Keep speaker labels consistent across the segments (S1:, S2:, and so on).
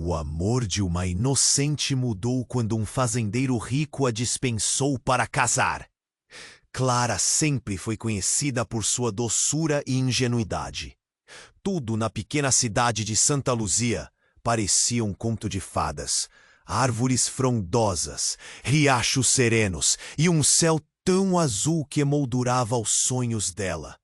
S1: O amor de uma inocente mudou quando um fazendeiro rico a dispensou para casar. Clara sempre foi conhecida por sua doçura e ingenuidade. Tudo na pequena cidade de Santa Luzia parecia um conto de fadas. Árvores frondosas, riachos serenos e um céu tão azul que emoldurava os sonhos dela.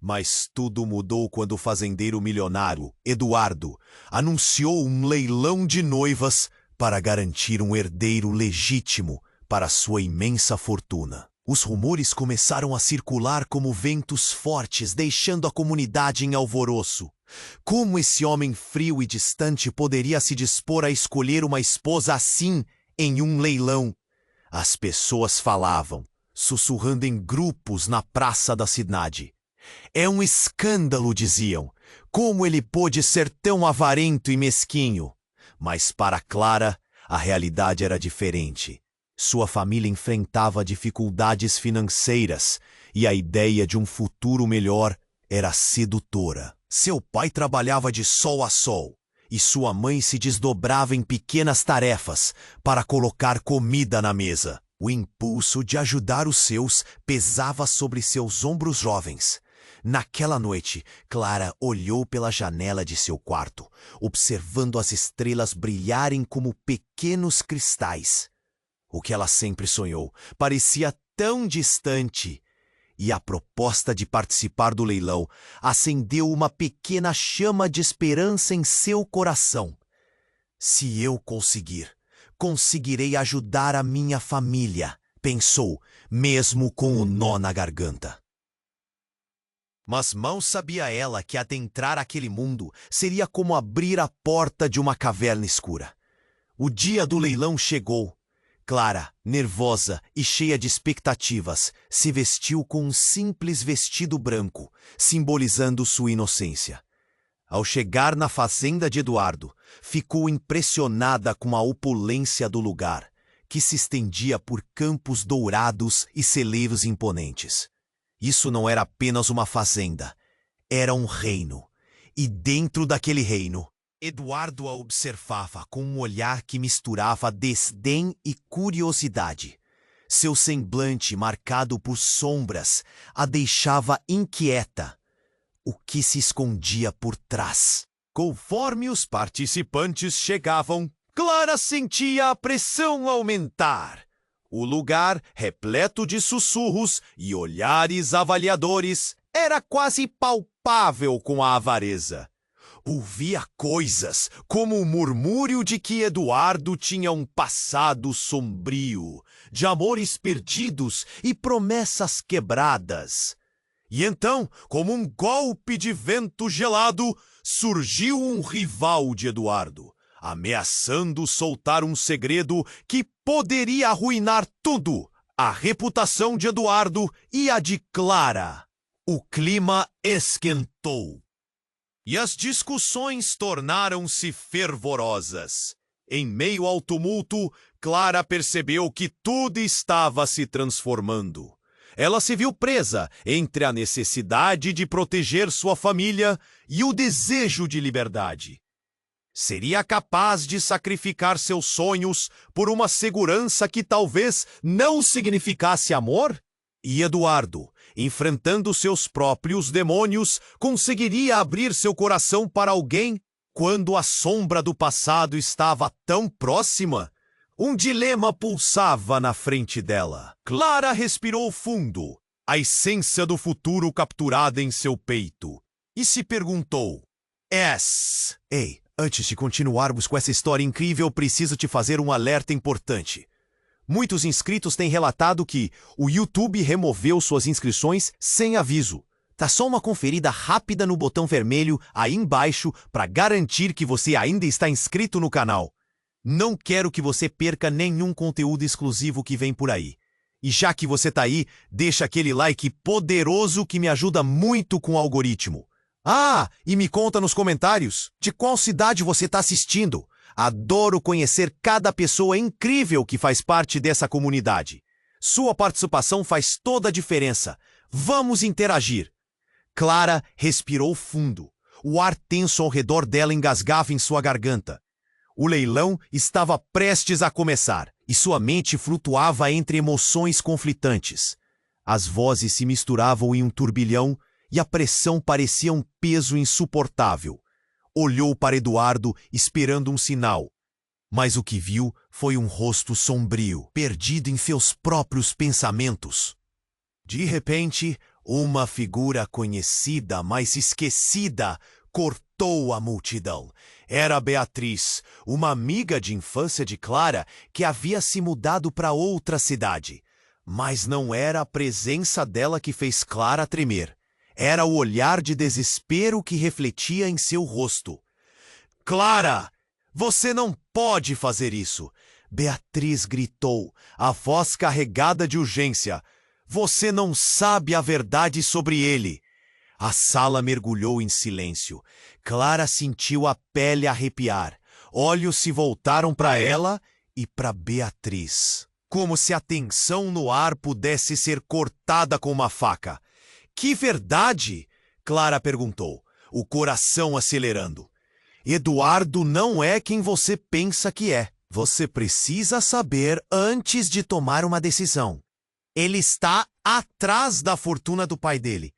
S1: Mas tudo mudou quando o fazendeiro milionário, Eduardo, anunciou um leilão de noivas para garantir um herdeiro legítimo para sua imensa fortuna. Os rumores começaram a circular como ventos fortes, deixando a comunidade em alvoroço. Como esse homem frio e distante poderia se dispor a escolher uma esposa assim em um leilão? As pessoas falavam, sussurrando em grupos na praça da cidade. É um escândalo, diziam. Como ele pôde ser tão avarento e mesquinho? Mas para Clara, a realidade era diferente. Sua família enfrentava dificuldades financeiras e a ideia de um futuro melhor era sedutora. Seu pai trabalhava de sol a sol e sua mãe se desdobrava em pequenas tarefas para colocar comida na mesa. O impulso de ajudar os seus pesava sobre seus ombros jovens. Naquela noite, Clara olhou pela janela de seu quarto, observando as estrelas brilharem como pequenos cristais. O que ela sempre sonhou parecia tão distante, e a proposta de participar do leilão acendeu uma pequena chama de esperança em seu coração. Se eu conseguir, conseguirei ajudar a minha família, pensou, mesmo com o nó na garganta. Mas mal sabia ela que adentrar aquele mundo seria como abrir a porta de uma caverna escura. O dia do leilão chegou. Clara, nervosa e cheia de expectativas, se vestiu com um simples vestido branco, simbolizando sua inocência. Ao chegar na fazenda de Eduardo, ficou impressionada com a opulência do lugar, que se estendia por campos dourados e celeiros imponentes. Isso não era apenas uma fazenda, era um reino. E dentro daquele reino, Eduardo a observava com um olhar que misturava desdém e curiosidade. Seu semblante, marcado por sombras, a deixava inquieta. O que se escondia por trás? Conforme os participantes chegavam, Clara sentia a pressão aumentar. O lugar, repleto de sussurros e olhares avaliadores, era quase palpável com a avareza. Ouvia coisas como o murmúrio de que Eduardo tinha um passado sombrio, de amores perdidos e promessas quebradas. E então, como um golpe de vento gelado, surgiu um rival de Eduardo, ameaçando soltar um segredo que poderia arruinar tudo, a reputação de Eduardo e a de Clara. O clima esquentou. E as discussões tornaram-se fervorosas. Em meio ao tumulto, Clara percebeu que tudo estava se transformando. Ela se viu presa entre a necessidade de proteger sua família e o desejo de liberdade. Seria capaz de sacrificar seus sonhos por uma segurança que talvez não significasse amor? E Eduardo, enfrentando seus próprios demônios, conseguiria abrir seu coração para alguém quando a sombra do passado estava tão próxima? Um dilema pulsava na frente dela. Clara respirou fundo, a essência do futuro capturada em seu peito, e se perguntou: Ei, antes de continuarmos com essa história incrível, preciso te fazer um alerta importante. Muitos inscritos têm relatado que o YouTube removeu suas inscrições sem aviso. Dá só uma conferida rápida no botão vermelho aí embaixo para garantir que você ainda está inscrito no canal. Não quero que você perca nenhum conteúdo exclusivo que vem por aí. E já que você tá aí, deixa aquele like poderoso que me ajuda muito com o algoritmo. Ah, e me conta nos comentários de qual cidade você está assistindo. Adoro conhecer cada pessoa incrível que faz parte dessa comunidade. Sua participação faz toda a diferença. Vamos interagir. Clara respirou fundo. O ar tenso ao redor dela engasgava em sua garganta. O leilão estava prestes a começar e sua mente flutuava entre emoções conflitantes. As vozes se misturavam em um turbilhão e a pressão parecia um peso insuportável. Olhou para Eduardo esperando um sinal, mas o que viu foi um rosto sombrio, perdido em seus próprios pensamentos. De repente, uma figura conhecida, mas esquecida, cortou a multidão. Era Beatriz, uma amiga de infância de Clara que havia se mudado para outra cidade. Mas não era a presença dela que fez Clara tremer. Era o olhar de desespero que refletia em seu rosto. Clara! Você não pode fazer isso! Beatriz gritou, a voz carregada de urgência. Você não sabe a verdade sobre ele. A sala mergulhou em silêncio. Clara sentiu a pele arrepiar. Olhos se voltaram para ela e para Beatriz, como se a tensão no ar pudesse ser cortada com uma faca. Que verdade? Clara perguntou, o coração acelerando. Eduardo não é quem você pensa que é. Você precisa saber antes de tomar uma decisão. Ele está atrás da fortuna do pai dele.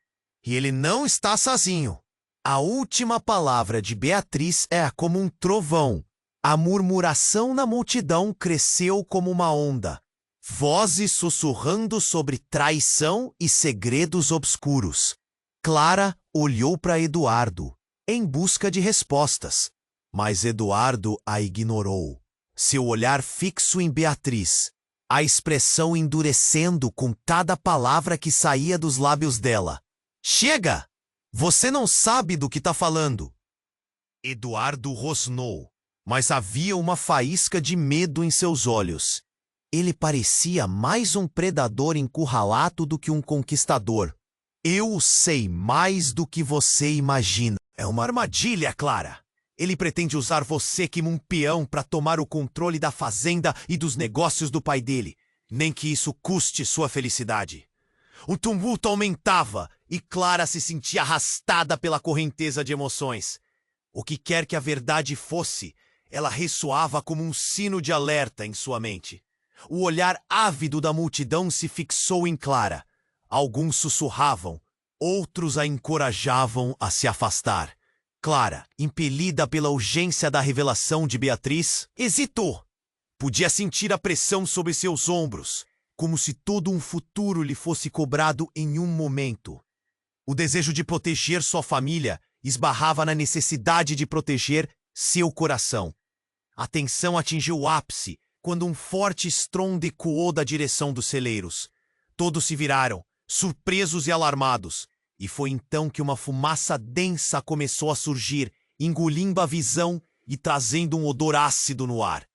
S1: E ele não está sozinho. A última palavra de Beatriz é como um trovão. A murmuração na multidão cresceu como uma onda. Vozes sussurrando sobre traição e segredos obscuros. Clara olhou para Eduardo, em busca de respostas. Mas Eduardo a ignorou. Seu olhar fixo em Beatriz, a expressão endurecendo com cada palavra que saía dos lábios dela. Chega! Você não sabe do que está falando. Eduardo rosnou, mas havia uma faísca de medo em seus olhos. Ele parecia mais um predador encurralado do que um conquistador. Eu sei mais do que você imagina. É uma armadilha, Clara. Ele pretende usar você como um peão para tomar o controle da fazenda e dos negócios do pai dele, nem que isso custe sua felicidade. O tumulto aumentava e Clara se sentia arrastada pela correnteza de emoções. O que quer que a verdade fosse, ela ressoava como um sino de alerta em sua mente. O olhar ávido da multidão se fixou em Clara. Alguns sussurravam, outros a encorajavam a se afastar. Clara, impelida pela urgência da revelação de Beatriz, hesitou. Podia sentir a pressão sobre seus ombros, como se todo um futuro lhe fosse cobrado em um momento. O desejo de proteger sua família esbarrava na necessidade de proteger seu coração. A tensão atingiu o ápice quando um forte estrondo ecoou da direção dos celeiros. Todos se viraram, surpresos e alarmados, e foi então que uma fumaça densa começou a surgir, engolindo a visão e trazendo um odor ácido no ar.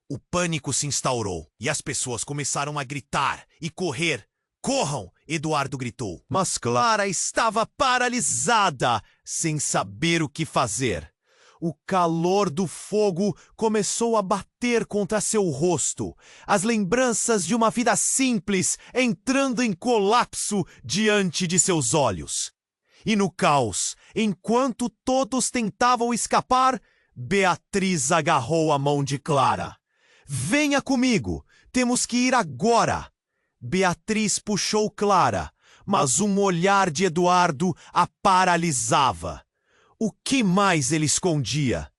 S1: O pânico se instaurou e as pessoas começaram a gritar e correr. Corram! Eduardo gritou. Mas Clara estava paralisada, sem saber o que fazer. O calor do fogo começou a bater contra seu rosto, as lembranças de uma vida simples entrando em colapso diante de seus olhos. E no caos, enquanto todos tentavam escapar, Beatriz agarrou a mão de Clara. Venha comigo, temos que ir agora. Beatriz puxou Clara, mas um olhar de Eduardo a paralisava. O que mais ele escondia?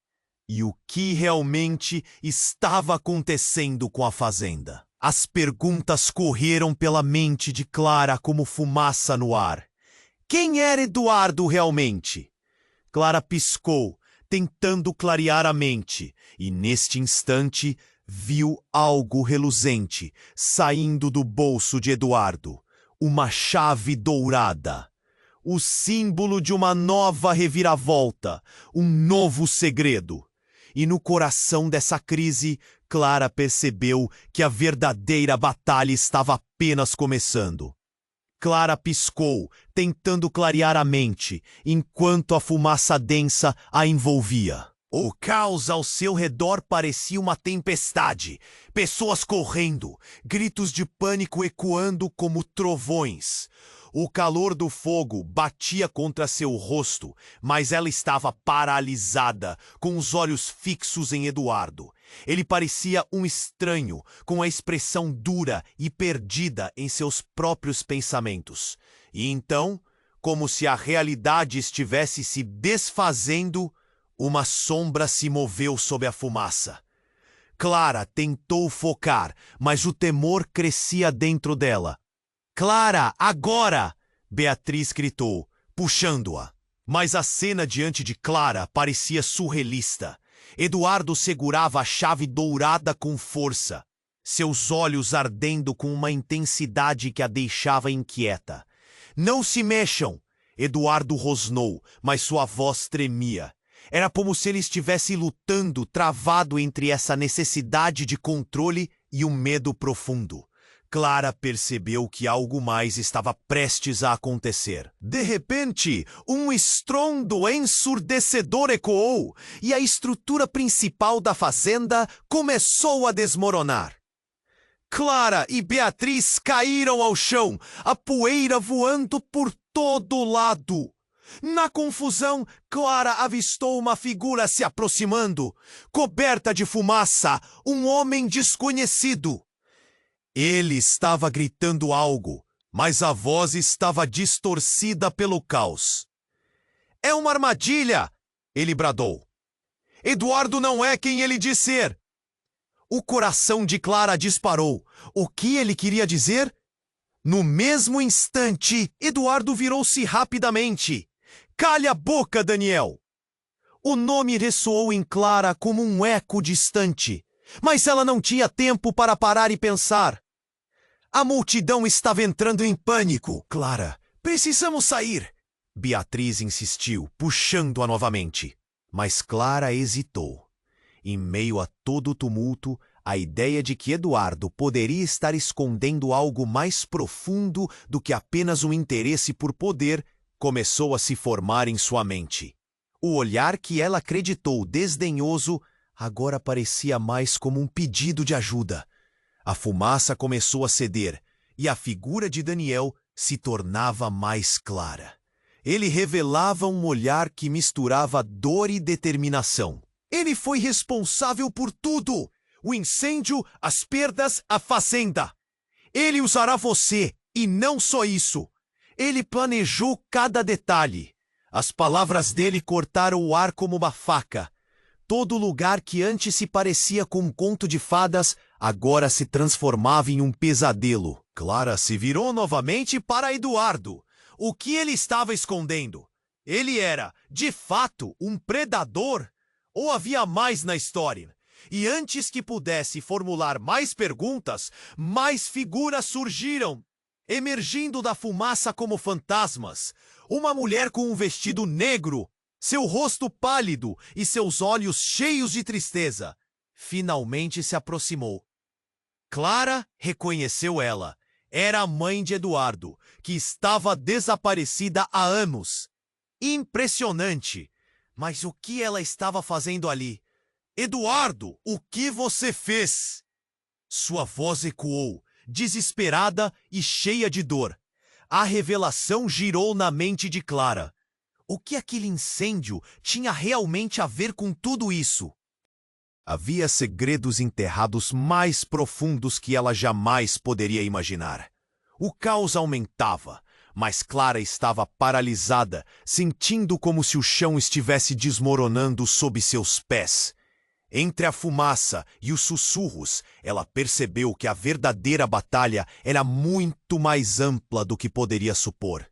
S1: E o que realmente estava acontecendo com a fazenda? As perguntas correram pela mente de Clara como fumaça no ar. Quem era Eduardo realmente? Clara piscou, tentando clarear a mente, e neste instante viu algo reluzente saindo do bolso de Eduardo. Uma chave dourada. O símbolo de uma nova reviravolta, um novo segredo. E no coração dessa crise, Clara percebeu que a verdadeira batalha estava apenas começando. Clara piscou, tentando clarear a mente, enquanto a fumaça densa a envolvia. O caos ao seu redor parecia uma tempestade. Pessoas correndo, gritos de pânico ecoando como trovões. O calor do fogo batia contra seu rosto, mas ela estava paralisada, com os olhos fixos em Eduardo. Ele parecia um estranho, com a expressão dura e perdida em seus próprios pensamentos. E então, como se a realidade estivesse se desfazendo, uma sombra se moveu sob a fumaça. Clara tentou focar, mas o temor crescia dentro dela. Clara, agora! Beatriz gritou, puxando-a. Mas a cena diante de Clara parecia surrealista. Eduardo segurava a chave dourada com força, seus olhos ardendo com uma intensidade que a deixava inquieta. Não se mexam! Eduardo rosnou, mas sua voz tremia. Era como se ele estivesse lutando, travado entre essa necessidade de controle e um medo profundo. Clara percebeu que algo mais estava prestes a acontecer. De repente, um estrondo ensurdecedor ecoou e a estrutura principal da fazenda começou a desmoronar. Clara e Beatriz caíram ao chão, a poeira voando por todo lado. Na confusão, Clara avistou uma figura se aproximando, coberta de fumaça, um homem desconhecido. Ele estava gritando algo, mas a voz estava distorcida pelo caos. É uma armadilha! Ele bradou. Eduardo não é quem ele diz ser. O coração de Clara disparou. O que ele queria dizer? No mesmo instante, Eduardo virou-se rapidamente. Calha a boca, Daniel! O nome ressoou em Clara como um eco distante, mas ela não tinha tempo para parar e pensar. A multidão estava entrando em pânico. Clara, precisamos sair! Beatriz insistiu, puxando-a novamente. Mas Clara hesitou. Em meio a todo o tumulto, a ideia de que Eduardo poderia estar escondendo algo mais profundo do que apenas um interesse por poder começou a se formar em sua mente. O olhar que ela acreditou desdenhoso agora parecia mais como um pedido de ajuda. A fumaça começou a ceder e a figura de Daniel se tornava mais clara. Ele revelava um olhar que misturava dor e determinação. Ele foi responsável por tudo! O incêndio, as perdas, a fazenda. Ele usará você, e não só isso. Ele planejou cada detalhe. As palavras dele cortaram o ar como uma faca. Todo lugar que antes se parecia com um conto de fadas, agora se transformava em um pesadelo. Clara se virou novamente para Eduardo. O que ele estava escondendo? Ele era, de fato, um predador? Ou havia mais na história? E antes que pudesse formular mais perguntas, mais figuras surgiram, emergindo da fumaça como fantasmas. Uma mulher com um vestido negro, seu rosto pálido e seus olhos cheios de tristeza, finalmente se aproximou. Clara reconheceu ela. Era a mãe de Eduardo, que estava desaparecida há anos. Impressionante! Mas o que ela estava fazendo ali? Eduardo, o que você fez? Sua voz ecoou, desesperada e cheia de dor. A revelação girou na mente de Clara. O que aquele incêndio tinha realmente a ver com tudo isso? Havia segredos enterrados mais profundos que ela jamais poderia imaginar. O caos aumentava, mas Clara estava paralisada, sentindo como se o chão estivesse desmoronando sob seus pés. Entre a fumaça e os sussurros, ela percebeu que a verdadeira batalha era muito mais ampla do que poderia supor.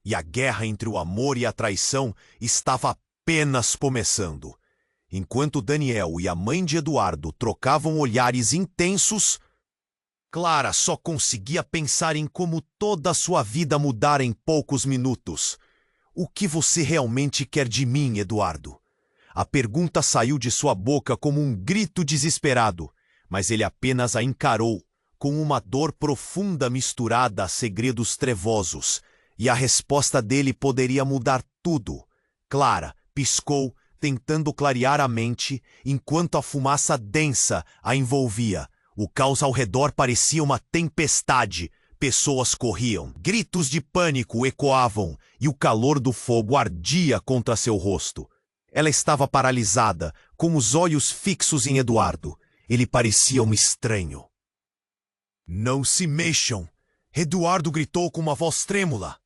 S1: E a guerra entre o amor e a traição estava apenas começando. Enquanto Daniel e a mãe de Eduardo trocavam olhares intensos, Clara só conseguia pensar em como toda a sua vida mudara em poucos minutos. O que você realmente quer de mim, Eduardo? A pergunta saiu de sua boca como um grito desesperado, mas ele apenas a encarou, com uma dor profunda misturada a segredos trevosos, e a resposta dele poderia mudar tudo. Clara piscou, tentando clarear a mente, enquanto a fumaça densa a envolvia. O caos ao redor parecia uma tempestade, Pessoas corriam, gritos de pânico ecoavam e o calor do fogo ardia contra seu rosto. Ela estava paralisada, com os olhos fixos em Eduardo. Ele parecia um estranho. Não se mexam! Eduardo gritou com uma voz trêmula.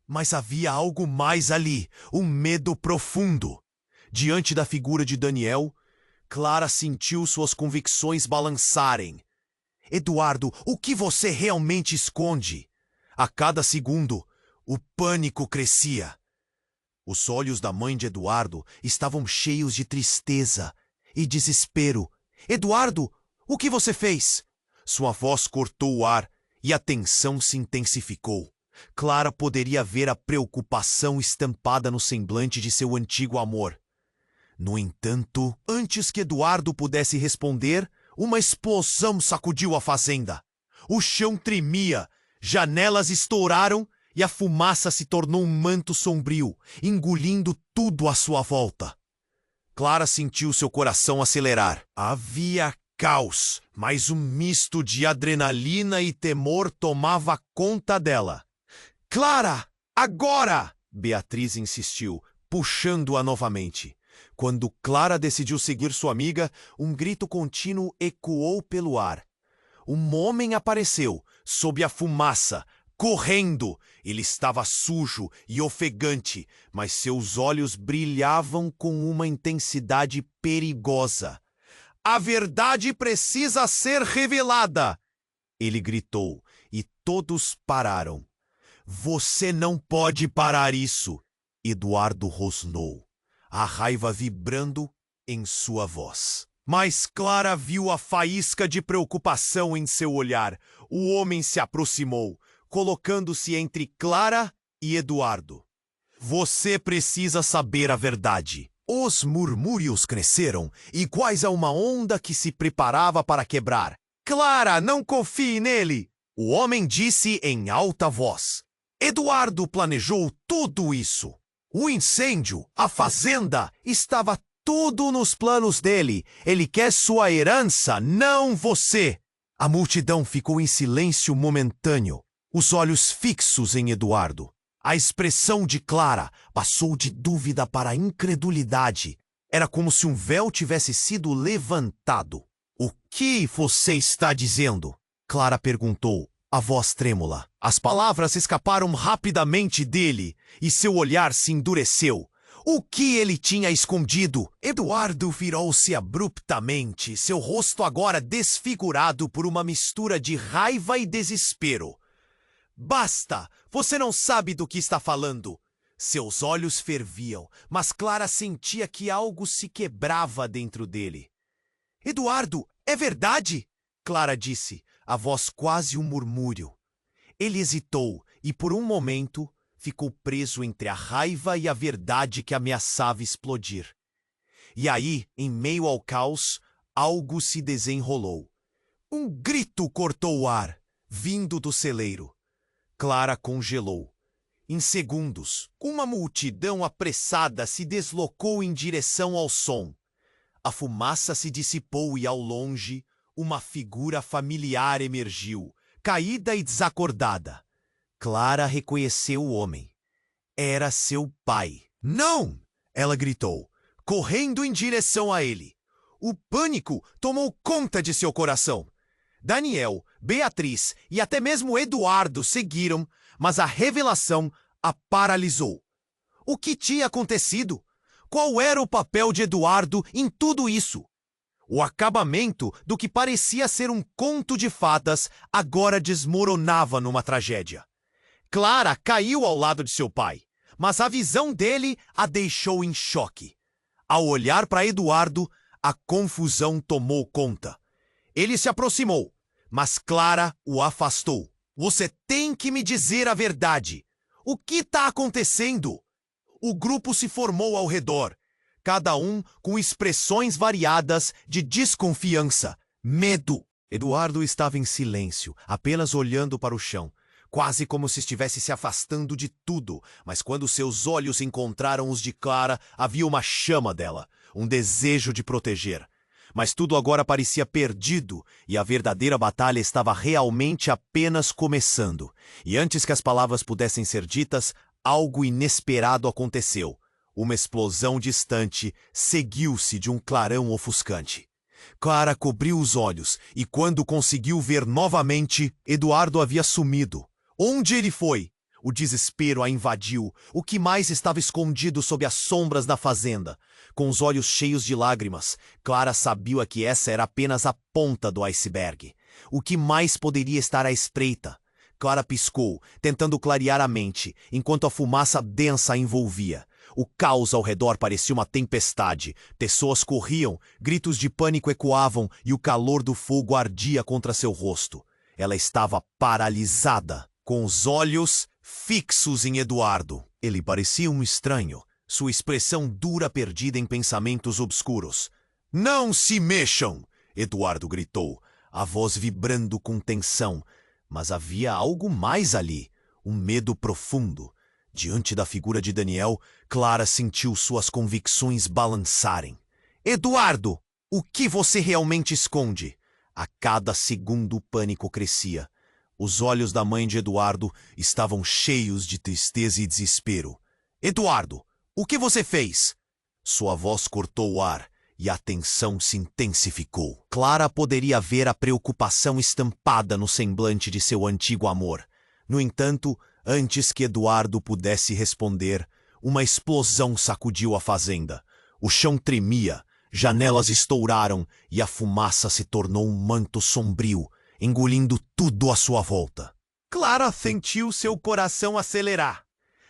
S1: Mas havia algo mais ali, um medo profundo. Diante da figura de Daniel, Clara sentiu suas convicções balançarem. Eduardo, o que você realmente esconde? A cada segundo, o pânico crescia. Os olhos da mãe de Eduardo estavam cheios de tristeza e desespero. Eduardo, o que você fez? Sua voz cortou o ar e a tensão se intensificou. Clara poderia ver a preocupação estampada no semblante de seu antigo amor. No entanto, antes que Eduardo pudesse responder, uma explosão sacudiu a fazenda. O chão tremia, janelas estouraram e a fumaça se tornou um manto sombrio, engolindo tudo à sua volta. Clara sentiu seu coração acelerar. Havia caos, mas um misto de adrenalina e temor tomava conta dela. Clara, agora! Beatriz insistiu, puxando-a novamente. Quando Clara decidiu seguir sua amiga, um grito contínuo ecoou pelo ar. Um homem apareceu, sob a fumaça, correndo. Ele estava sujo e ofegante, mas seus olhos brilhavam com uma intensidade perigosa. A verdade precisa ser revelada! Ele gritou, e todos pararam. Você não pode parar isso! Eduardo rosnou, a raiva vibrando em sua voz. Mas Clara viu a faísca de preocupação em seu olhar. O homem se aproximou, colocando-se entre Clara e Eduardo. Você precisa saber a verdade. Os murmúrios cresceram, iguais a uma onda que se preparava para quebrar. Clara, não confie nele! O homem disse em alta voz. Eduardo planejou tudo isso. O incêndio, a fazenda, estava tudo nos planos dele. Ele quer sua herança, não você. A multidão ficou em silêncio momentâneo, os olhos fixos em Eduardo. A expressão de Clara passou de dúvida para incredulidade. Era como se um véu tivesse sido levantado. O que você está dizendo? Clara perguntou, a voz trêmula. As palavras escaparam rapidamente dele e seu olhar se endureceu. O que ele tinha escondido? Eduardo virou-se abruptamente, seu rosto agora desfigurado por uma mistura de raiva e desespero. Basta! Você não sabe do que está falando! Seus olhos ferviam, mas Clara sentia que algo se quebrava dentro dele. Eduardo, é verdade? Clara disse, a voz quase um murmúrio. Ele hesitou e, por um momento, ficou preso entre a raiva e a verdade que ameaçava explodir. E aí, em meio ao caos, algo se desenrolou. Um grito cortou o ar, vindo do celeiro. Clara congelou. Em segundos, uma multidão apressada se deslocou em direção ao som. A fumaça se dissipou e, ao longe, uma figura familiar emergiu, caída e desacordada. Clara reconheceu o homem. Era seu pai. Não! Ela gritou, correndo em direção a ele. O pânico tomou conta de seu coração. Daniel, Beatriz e até mesmo Eduardo seguiram, mas a revelação a paralisou. O que tinha acontecido? Qual era o papel de Eduardo em tudo isso? O acabamento do que parecia ser um conto de fadas agora desmoronava numa tragédia. Clara caiu ao lado de seu pai, mas a visão dele a deixou em choque. Ao olhar para Eduardo, a confusão tomou conta. Ele se aproximou, mas Clara o afastou. Você tem que me dizer a verdade. O que está acontecendo? O grupo se formou ao redor, cada um com expressões variadas de desconfiança, medo. Eduardo estava em silêncio, apenas olhando para o chão, quase como se estivesse se afastando de tudo, mas quando seus olhos encontraram os de Clara, havia uma chama dela, um desejo de proteger. Mas tudo agora parecia perdido e a verdadeira batalha estava realmente apenas começando. E antes que as palavras pudessem ser ditas, algo inesperado aconteceu. Uma explosão distante seguiu-se de um clarão ofuscante. Clara cobriu os olhos e, quando conseguiu ver novamente, Eduardo havia sumido. Onde ele foi? O desespero a invadiu. O que mais estava escondido sob as sombras da fazenda? Com os olhos cheios de lágrimas, Clara sabia que essa era apenas a ponta do iceberg. O que mais poderia estar à espreita? Clara piscou, tentando clarear a mente, enquanto a fumaça densa a envolvia. O caos ao redor parecia uma tempestade. Pessoas corriam, gritos de pânico ecoavam e o calor do fogo ardia contra seu rosto. Ela estava paralisada, com os olhos fixos em Eduardo. Ele parecia um estranho, sua expressão dura perdida em pensamentos obscuros. "Não se mexam!" Eduardo gritou, a voz vibrando com tensão. Mas havia algo mais ali, um medo profundo. Diante da figura de Daniel, Clara sentiu suas convicções balançarem. "Eduardo, o que você realmente esconde?" A cada segundo o pânico crescia. Os olhos da mãe de Eduardo estavam cheios de tristeza e desespero. "Eduardo, o que você fez?" Sua voz cortou o ar e a tensão se intensificou. Clara poderia ver a preocupação estampada no semblante de seu antigo amor. No entanto, antes que Eduardo pudesse responder, uma explosão sacudiu a fazenda. O chão tremia, janelas estouraram e a fumaça se tornou um manto sombrio, engolindo tudo à sua volta. Clara sentiu seu coração acelerar.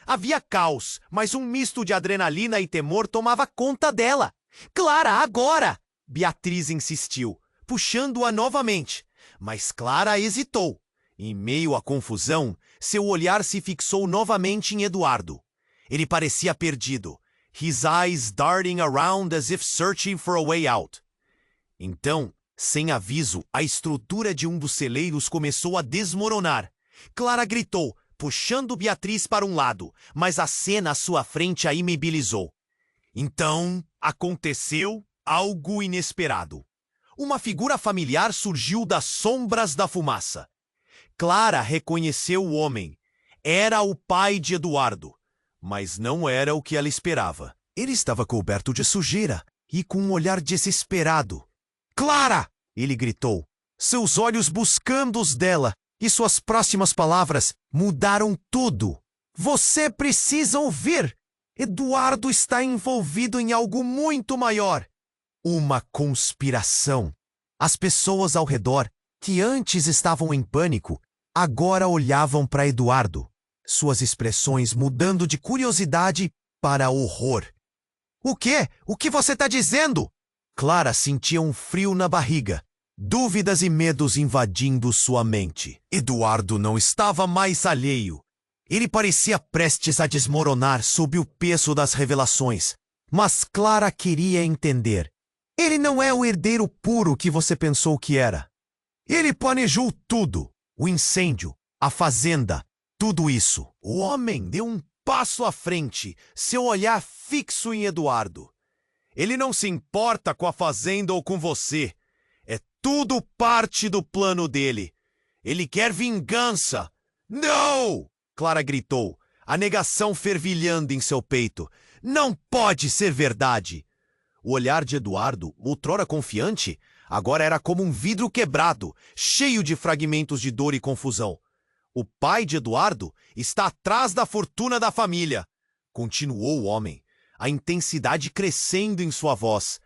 S1: Havia caos, mas um misto de adrenalina e temor tomava conta dela. "Clara, agora!" Beatriz insistiu, puxando-a novamente. Mas Clara hesitou. Em meio à confusão, seu olhar se fixou novamente em Eduardo. Ele parecia perdido, his eyes darting around as if searching for a way out. Então, sem aviso, a estrutura de um dos celeiros começou a desmoronar. Clara gritou, puxando Beatriz para um lado, mas a cena à sua frente a imobilizou. Então, aconteceu algo inesperado. Uma figura familiar surgiu das sombras da fumaça. Clara reconheceu o homem. Era o pai de Eduardo, mas não era o que ela esperava. Ele estava coberto de sujeira e com um olhar desesperado. "Clara!" ele gritou, seus olhos buscando os dela, e suas próximas palavras mudaram tudo. "Você precisa ouvir! Eduardo está envolvido em algo muito maior. Uma conspiração." As pessoas ao redor, que antes estavam em pânico, agora olhavam para Eduardo, suas expressões mudando de curiosidade para horror. "O quê? O que você está dizendo?" Clara sentia um frio na barriga, dúvidas e medos invadindo sua mente. Eduardo não estava mais alheio. Ele parecia prestes a desmoronar sob o peso das revelações, mas Clara queria entender. Ele não é o herdeiro puro que você pensou que era. Ele planejou tudo, o incêndio, a fazenda, tudo isso. O homem deu um passo à frente, seu olhar fixo em Eduardo. "Ele não se importa com a fazenda ou com você. É tudo parte do plano dele. Ele quer vingança." "Não!" Clara gritou, a negação fervilhando em seu peito. "Não pode ser verdade." O olhar de Eduardo, outrora confiante, agora era como um vidro quebrado, cheio de fragmentos de dor e confusão. "O pai de Eduardo está atrás da fortuna da família", continuou o homem, a intensidade crescendo em sua voz.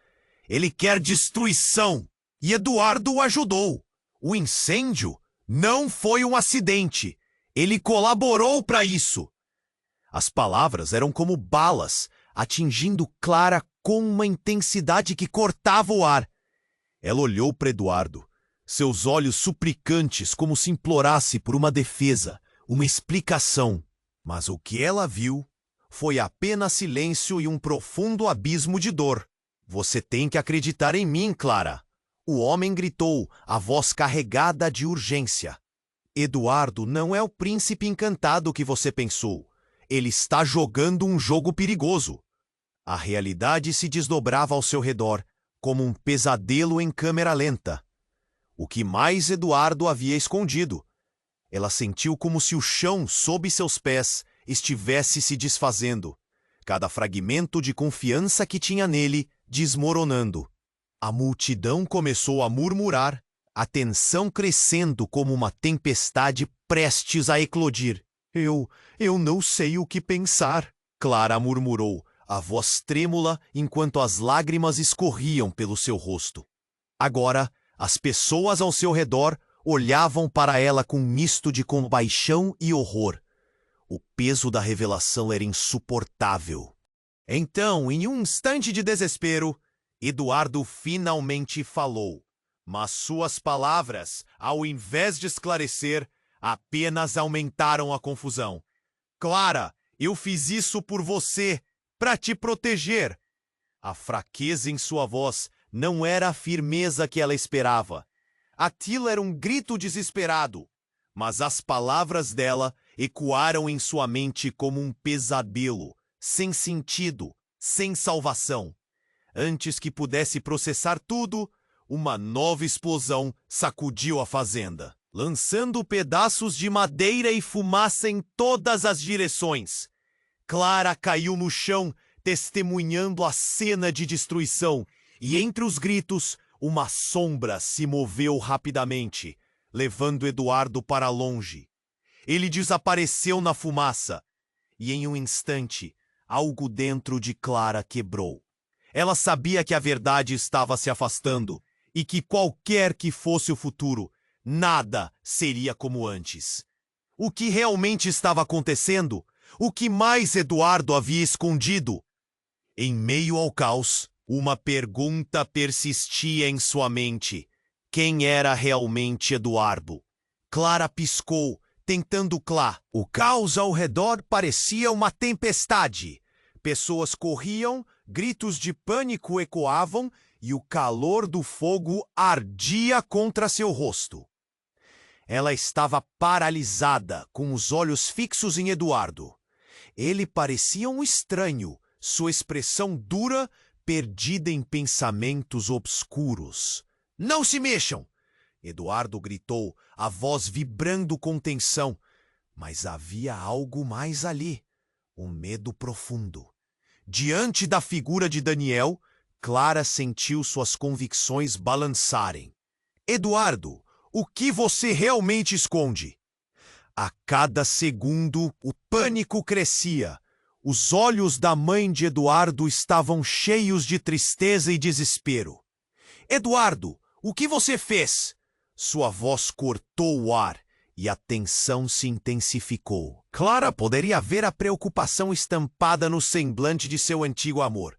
S1: "Ele quer destruição, e Eduardo o ajudou. O incêndio não foi um acidente. Ele colaborou para isso." As palavras eram como balas, atingindo Clara com uma intensidade que cortava o ar. Ela olhou para Eduardo, seus olhos suplicantes como se implorasse por uma defesa, uma explicação. Mas o que ela viu foi apenas silêncio e um profundo abismo de dor. "Você tem que acreditar em mim, Clara." O homem gritou, a voz carregada de urgência. "Eduardo não é o príncipe encantado que você pensou. Ele está jogando um jogo perigoso." A realidade se desdobrava ao seu redor, como um pesadelo em câmera lenta. O que mais Eduardo havia escondido? Ela sentiu como se o chão sob seus pés estivesse se desfazendo, cada fragmento de confiança que tinha nele desmoronando. A multidão começou a murmurar, a tensão crescendo como uma tempestade prestes a eclodir. Eu não sei o que pensar, Clara murmurou, a voz trêmula enquanto as lágrimas escorriam pelo seu rosto. Agora, as pessoas ao seu redor olhavam para ela com um misto de compaixão e horror. O peso da revelação era insuportável. Então, em um instante de desespero, Eduardo finalmente falou. Mas suas palavras, ao invés de esclarecer, apenas aumentaram a confusão. Clara, eu fiz isso por você, para te proteger. A fraqueza em sua voz não era a firmeza que ela esperava. Aquilo era um grito desesperado, mas as palavras dela ecoaram em sua mente como um pesadelo, sem sentido, sem salvação. Antes que pudesse processar tudo, uma nova explosão sacudiu a fazenda, lançando pedaços de madeira e fumaça em todas as direções. Clara caiu no chão, testemunhando a cena de destruição, e entre os gritos, uma sombra se moveu rapidamente, levando Eduardo para longe. Ele desapareceu na fumaça, e em um instante, algo dentro de Clara quebrou. Ela sabia que a verdade estava se afastando, e que qualquer que fosse o futuro, nada seria como antes. O que realmente estava acontecendo? O que mais Eduardo havia escondido? Em meio ao caos, uma pergunta persistia em sua mente. Quem era realmente Eduardo? Clara piscou, tentando claro. O caos ao redor parecia uma tempestade. Pessoas corriam, gritos de pânico ecoavam e o calor do fogo ardia contra seu rosto. Ela estava paralisada, com os olhos fixos em Eduardo. Ele parecia um estranho, sua expressão dura, perdida em pensamentos obscuros. Não se mexam! Eduardo gritou, a voz vibrando com tensão. Mas havia algo mais ali, um medo profundo. Diante da figura de Daniel, Clara sentiu suas convicções balançarem. Eduardo, o que você realmente esconde? A cada segundo, o pânico crescia. Os olhos da mãe de Eduardo estavam cheios de tristeza e desespero. Eduardo, o que você fez? Sua voz cortou o ar e a tensão se intensificou. Clara poderia ver a preocupação estampada no semblante de seu antigo amor.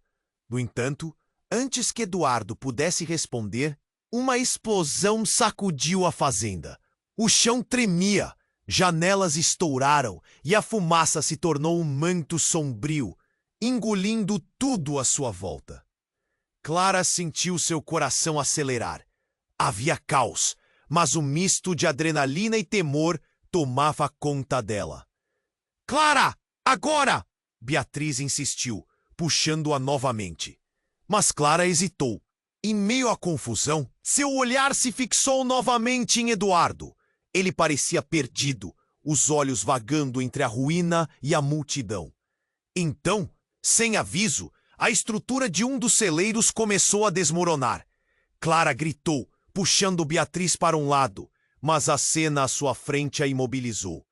S1: No entanto, antes que Eduardo pudesse responder, uma explosão sacudiu a fazenda. O chão tremia, janelas estouraram e a fumaça se tornou um manto sombrio, engolindo tudo à sua volta. Clara sentiu seu coração acelerar. Havia caos, mas um misto de adrenalina e temor tomava conta dela. Clara, agora! Beatriz insistiu, puxando-a novamente. Mas Clara hesitou. Em meio à confusão, seu olhar se fixou novamente em Eduardo. Ele parecia perdido, os olhos vagando entre a ruína e a multidão. Então, sem aviso, a estrutura de um dos celeiros começou a desmoronar. Clara gritou, puxando Beatriz para um lado, mas a cena à sua frente a imobilizou.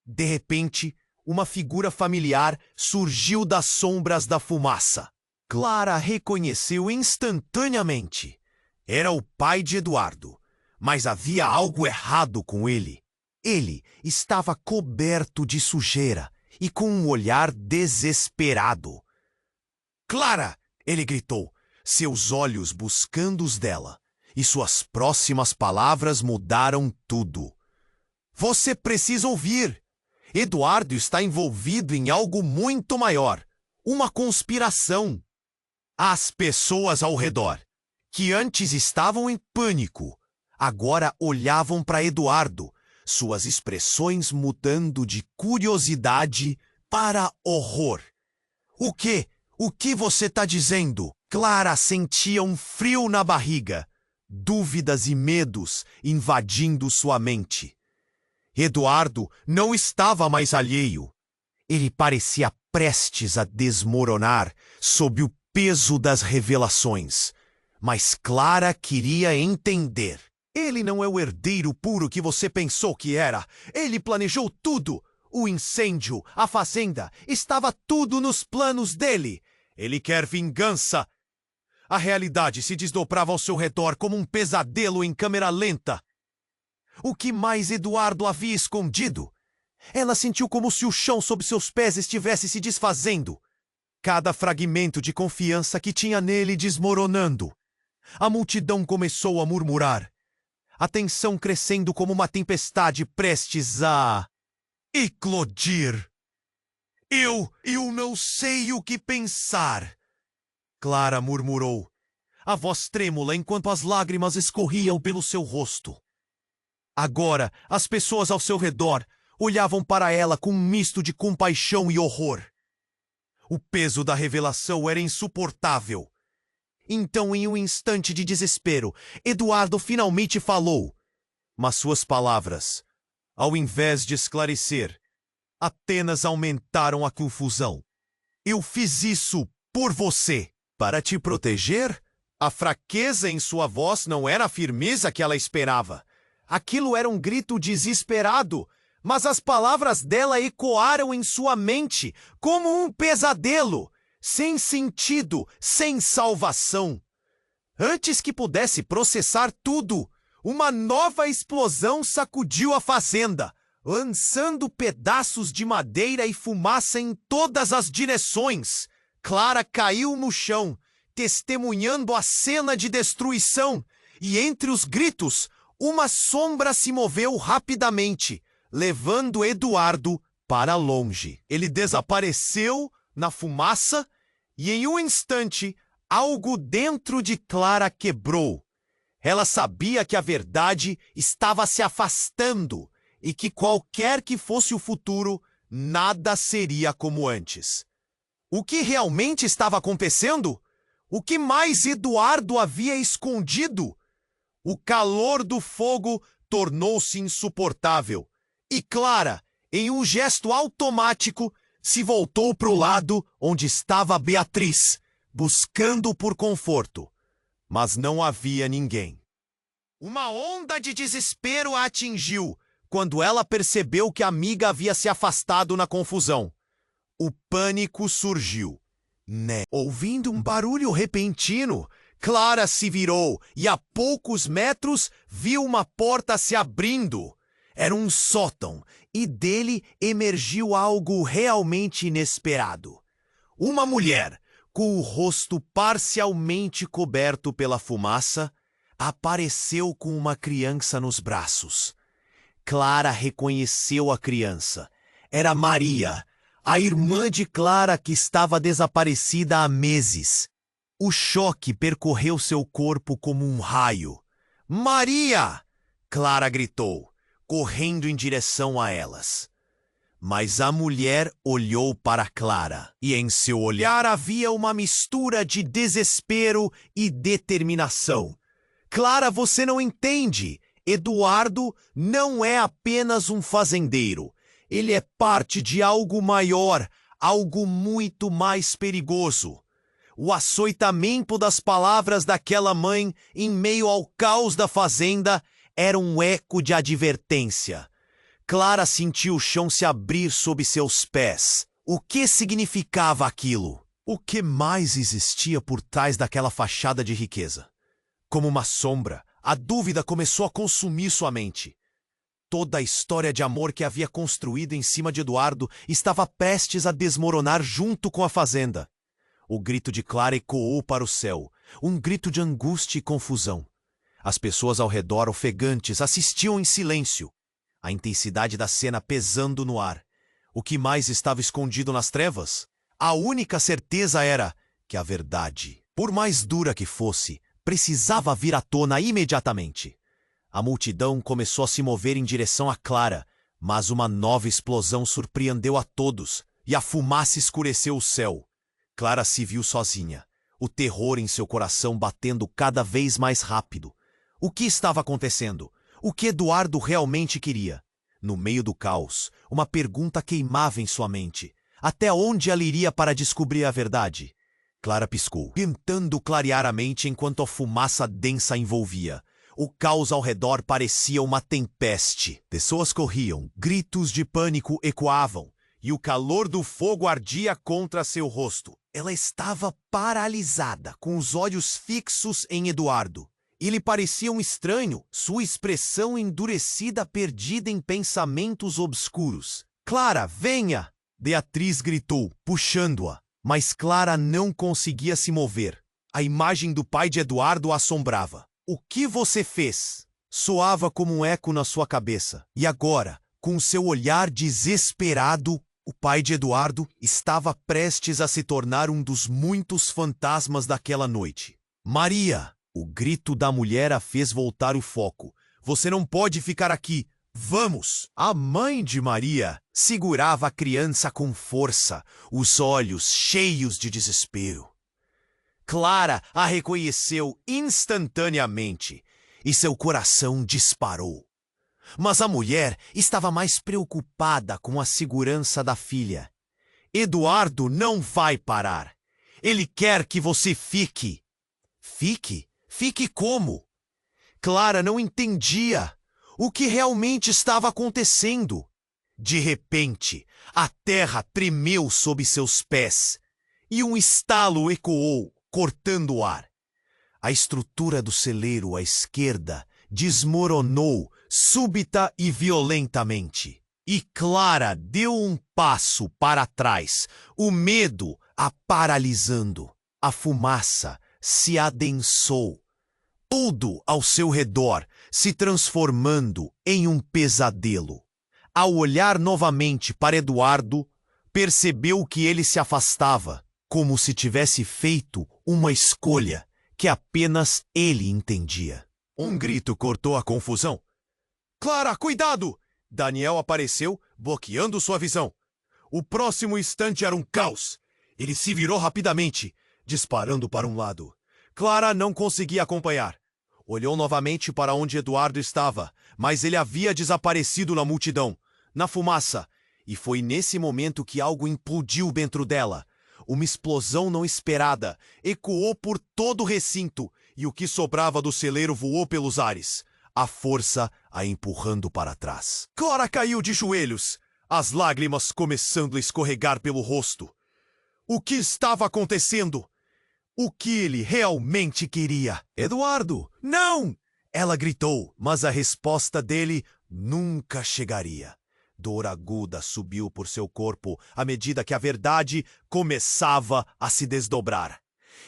S1: De repente, uma figura familiar surgiu das sombras da fumaça. Clara reconheceu instantaneamente. Era o pai de Eduardo, mas havia algo errado com ele. Ele estava coberto de sujeira e com um olhar desesperado. Clara! Ele gritou, seus olhos buscando os dela, e suas próximas palavras mudaram tudo. Você precisa ouvir! Eduardo está envolvido em algo muito maior, uma conspiração. As pessoas ao redor, que antes estavam em pânico, agora olhavam para Eduardo, suas expressões mudando de curiosidade para horror. O que? O que você está dizendo? Clara sentia um frio na barriga, dúvidas e medos invadindo sua mente. Eduardo não estava mais alheio. Ele parecia prestes a desmoronar sob o peso das revelações. Mas Clara queria entender. Ele não é o herdeiro puro que você pensou que era. Ele planejou tudo. O incêndio, a fazenda, estava tudo nos planos dele. Ele quer vingança. A realidade se desdobrava ao seu redor como um pesadelo em câmera lenta. O que mais Eduardo havia escondido? Ela sentiu como se o chão sob seus pés estivesse se desfazendo. Cada fragmento de confiança que tinha nele desmoronando. A multidão começou a murmurar. A tensão crescendo como uma tempestade prestes a eclodir. Eu não sei o que pensar. Clara murmurou, a voz trêmula enquanto as lágrimas escorriam pelo seu rosto. Agora, as pessoas ao seu redor olhavam para ela com um misto de compaixão e horror. O peso da revelação era insuportável. Então, em um instante de desespero, Eduardo finalmente falou. Mas suas palavras, ao invés de esclarecer, apenas aumentaram a confusão. Eu fiz isso por você. Para te proteger? A fraqueza em sua voz não era a firmeza que ela esperava. Aquilo era um grito desesperado, mas as palavras dela ecoaram em sua mente como um pesadelo, sem sentido, sem salvação. Antes que pudesse processar tudo, uma nova explosão sacudiu a fazenda, lançando pedaços de madeira e fumaça em todas as direções. Clara caiu no chão, testemunhando a cena de destruição, e entre os gritos, uma sombra se moveu rapidamente, levando Eduardo para longe. Ele desapareceu na fumaça e, em um instante, algo dentro de Clara quebrou. Ela sabia que a verdade estava se afastando e que qualquer que fosse o futuro, nada seria como antes. O que realmente estava acontecendo? O que mais Eduardo havia escondido? O calor do fogo tornou-se insuportável. E Clara, em um gesto automático, se voltou para o lado onde estava Beatriz, buscando por conforto. Mas não havia ninguém. Uma onda de desespero a atingiu quando ela percebeu que a amiga havia se afastado na confusão. O pânico surgiu. Ouvindo um barulho repentino, Clara se virou e a poucos metros viu uma porta se abrindo. Era um sótão e dele emergiu algo realmente inesperado. Uma mulher, com o rosto parcialmente coberto pela fumaça, apareceu com uma criança nos braços. Clara reconheceu a criança. Era Maria, a irmã de Clara que estava desaparecida há meses. O choque percorreu seu corpo como um raio. Maria! Clara gritou, correndo em direção a elas. Mas a mulher olhou para Clara, e em seu olhar havia uma mistura de desespero e determinação. Clara, você não entende. Eduardo não é apenas um fazendeiro. Ele é parte de algo maior, algo muito mais perigoso. O açoitamento das palavras daquela mãe em meio ao caos da fazenda era um eco de advertência. Clara sentiu o chão se abrir sob seus pés. O que significava aquilo? O que mais existia por trás daquela fachada de riqueza? Como uma sombra, a dúvida começou a consumir sua mente. Toda a história de amor que havia construído em cima de Eduardo estava prestes a desmoronar junto com a fazenda. O grito de Clara ecoou para o céu, um grito de angústia e confusão. As pessoas ao redor, ofegantes, assistiam em silêncio, a intensidade da cena pesando no ar. O que mais estava escondido nas trevas? A única certeza era que a verdade, por mais dura que fosse, precisava vir à tona imediatamente. A multidão começou a se mover em direção a Clara, mas uma nova explosão surpreendeu a todos e a fumaça escureceu o céu. Clara se viu sozinha. o terror em seu coração batendo cada vez mais rápido. O que estava acontecendo? O que Eduardo realmente queria? No meio do caos, uma pergunta queimava em sua mente. Até onde ela iria para descobrir a verdade? Clara piscou, tentando clarear a mente enquanto a fumaça densa envolvia. O caos ao redor parecia uma tempeste. Pessoas corriam, gritos de pânico ecoavam, e o calor do fogo ardia contra seu rosto. Ela estava paralisada, com os olhos fixos em Eduardo. Ele parecia um estranho, sua expressão endurecida, perdida em pensamentos obscuros. Clara, venha! Beatriz gritou, puxando-a. Mas Clara não conseguia se mover. A imagem do pai de Eduardo a assombrava. O que você fez? Soava como um eco na sua cabeça. E agora, com seu olhar desesperado, o pai de Eduardo estava prestes a se tornar um dos muitos fantasmas daquela noite. Maria! O grito da mulher a fez voltar o foco. Você não pode ficar aqui. Vamos! A mãe de Maria segurava a criança com força, os olhos cheios de desespero. Clara a reconheceu instantaneamente e seu coração disparou. Mas a mulher estava mais preocupada com a segurança da filha. Eduardo não vai parar. Ele quer que você fique. Fique? Fique como? Clara não entendia o que realmente estava acontecendo. De repente, a terra tremeu sob seus pés e um estalo ecoou, cortando o ar. A estrutura do celeiro à esquerda desmoronou súbita e violentamente. E Clara deu um passo para trás, o medo a paralisando. A fumaça se adensou, tudo ao seu redor se transformando em um pesadelo. Ao olhar novamente para Eduardo, percebeu que ele se afastava, como se tivesse feito uma escolha que apenas ele entendia. Um grito cortou a confusão. Clara, cuidado! Daniel apareceu, bloqueando sua visão. O próximo instante era um caos. Ele se virou rapidamente, disparando para um lado. Clara não conseguia acompanhar. Olhou novamente para onde Eduardo estava, mas ele havia desaparecido na multidão, na fumaça. E foi nesse momento que algo implodiu dentro dela. Uma explosão não esperada ecoou por todo o recinto e o que sobrava do celeiro voou pelos ares, a força a empurrando para trás. Clara caiu de joelhos, as lágrimas começando a escorregar pelo rosto. O que estava acontecendo? O que ele realmente queria? Eduardo, não! Ela gritou, mas a resposta dele nunca chegaria. Dor aguda subiu por seu corpo à medida que a verdade começava a se desdobrar.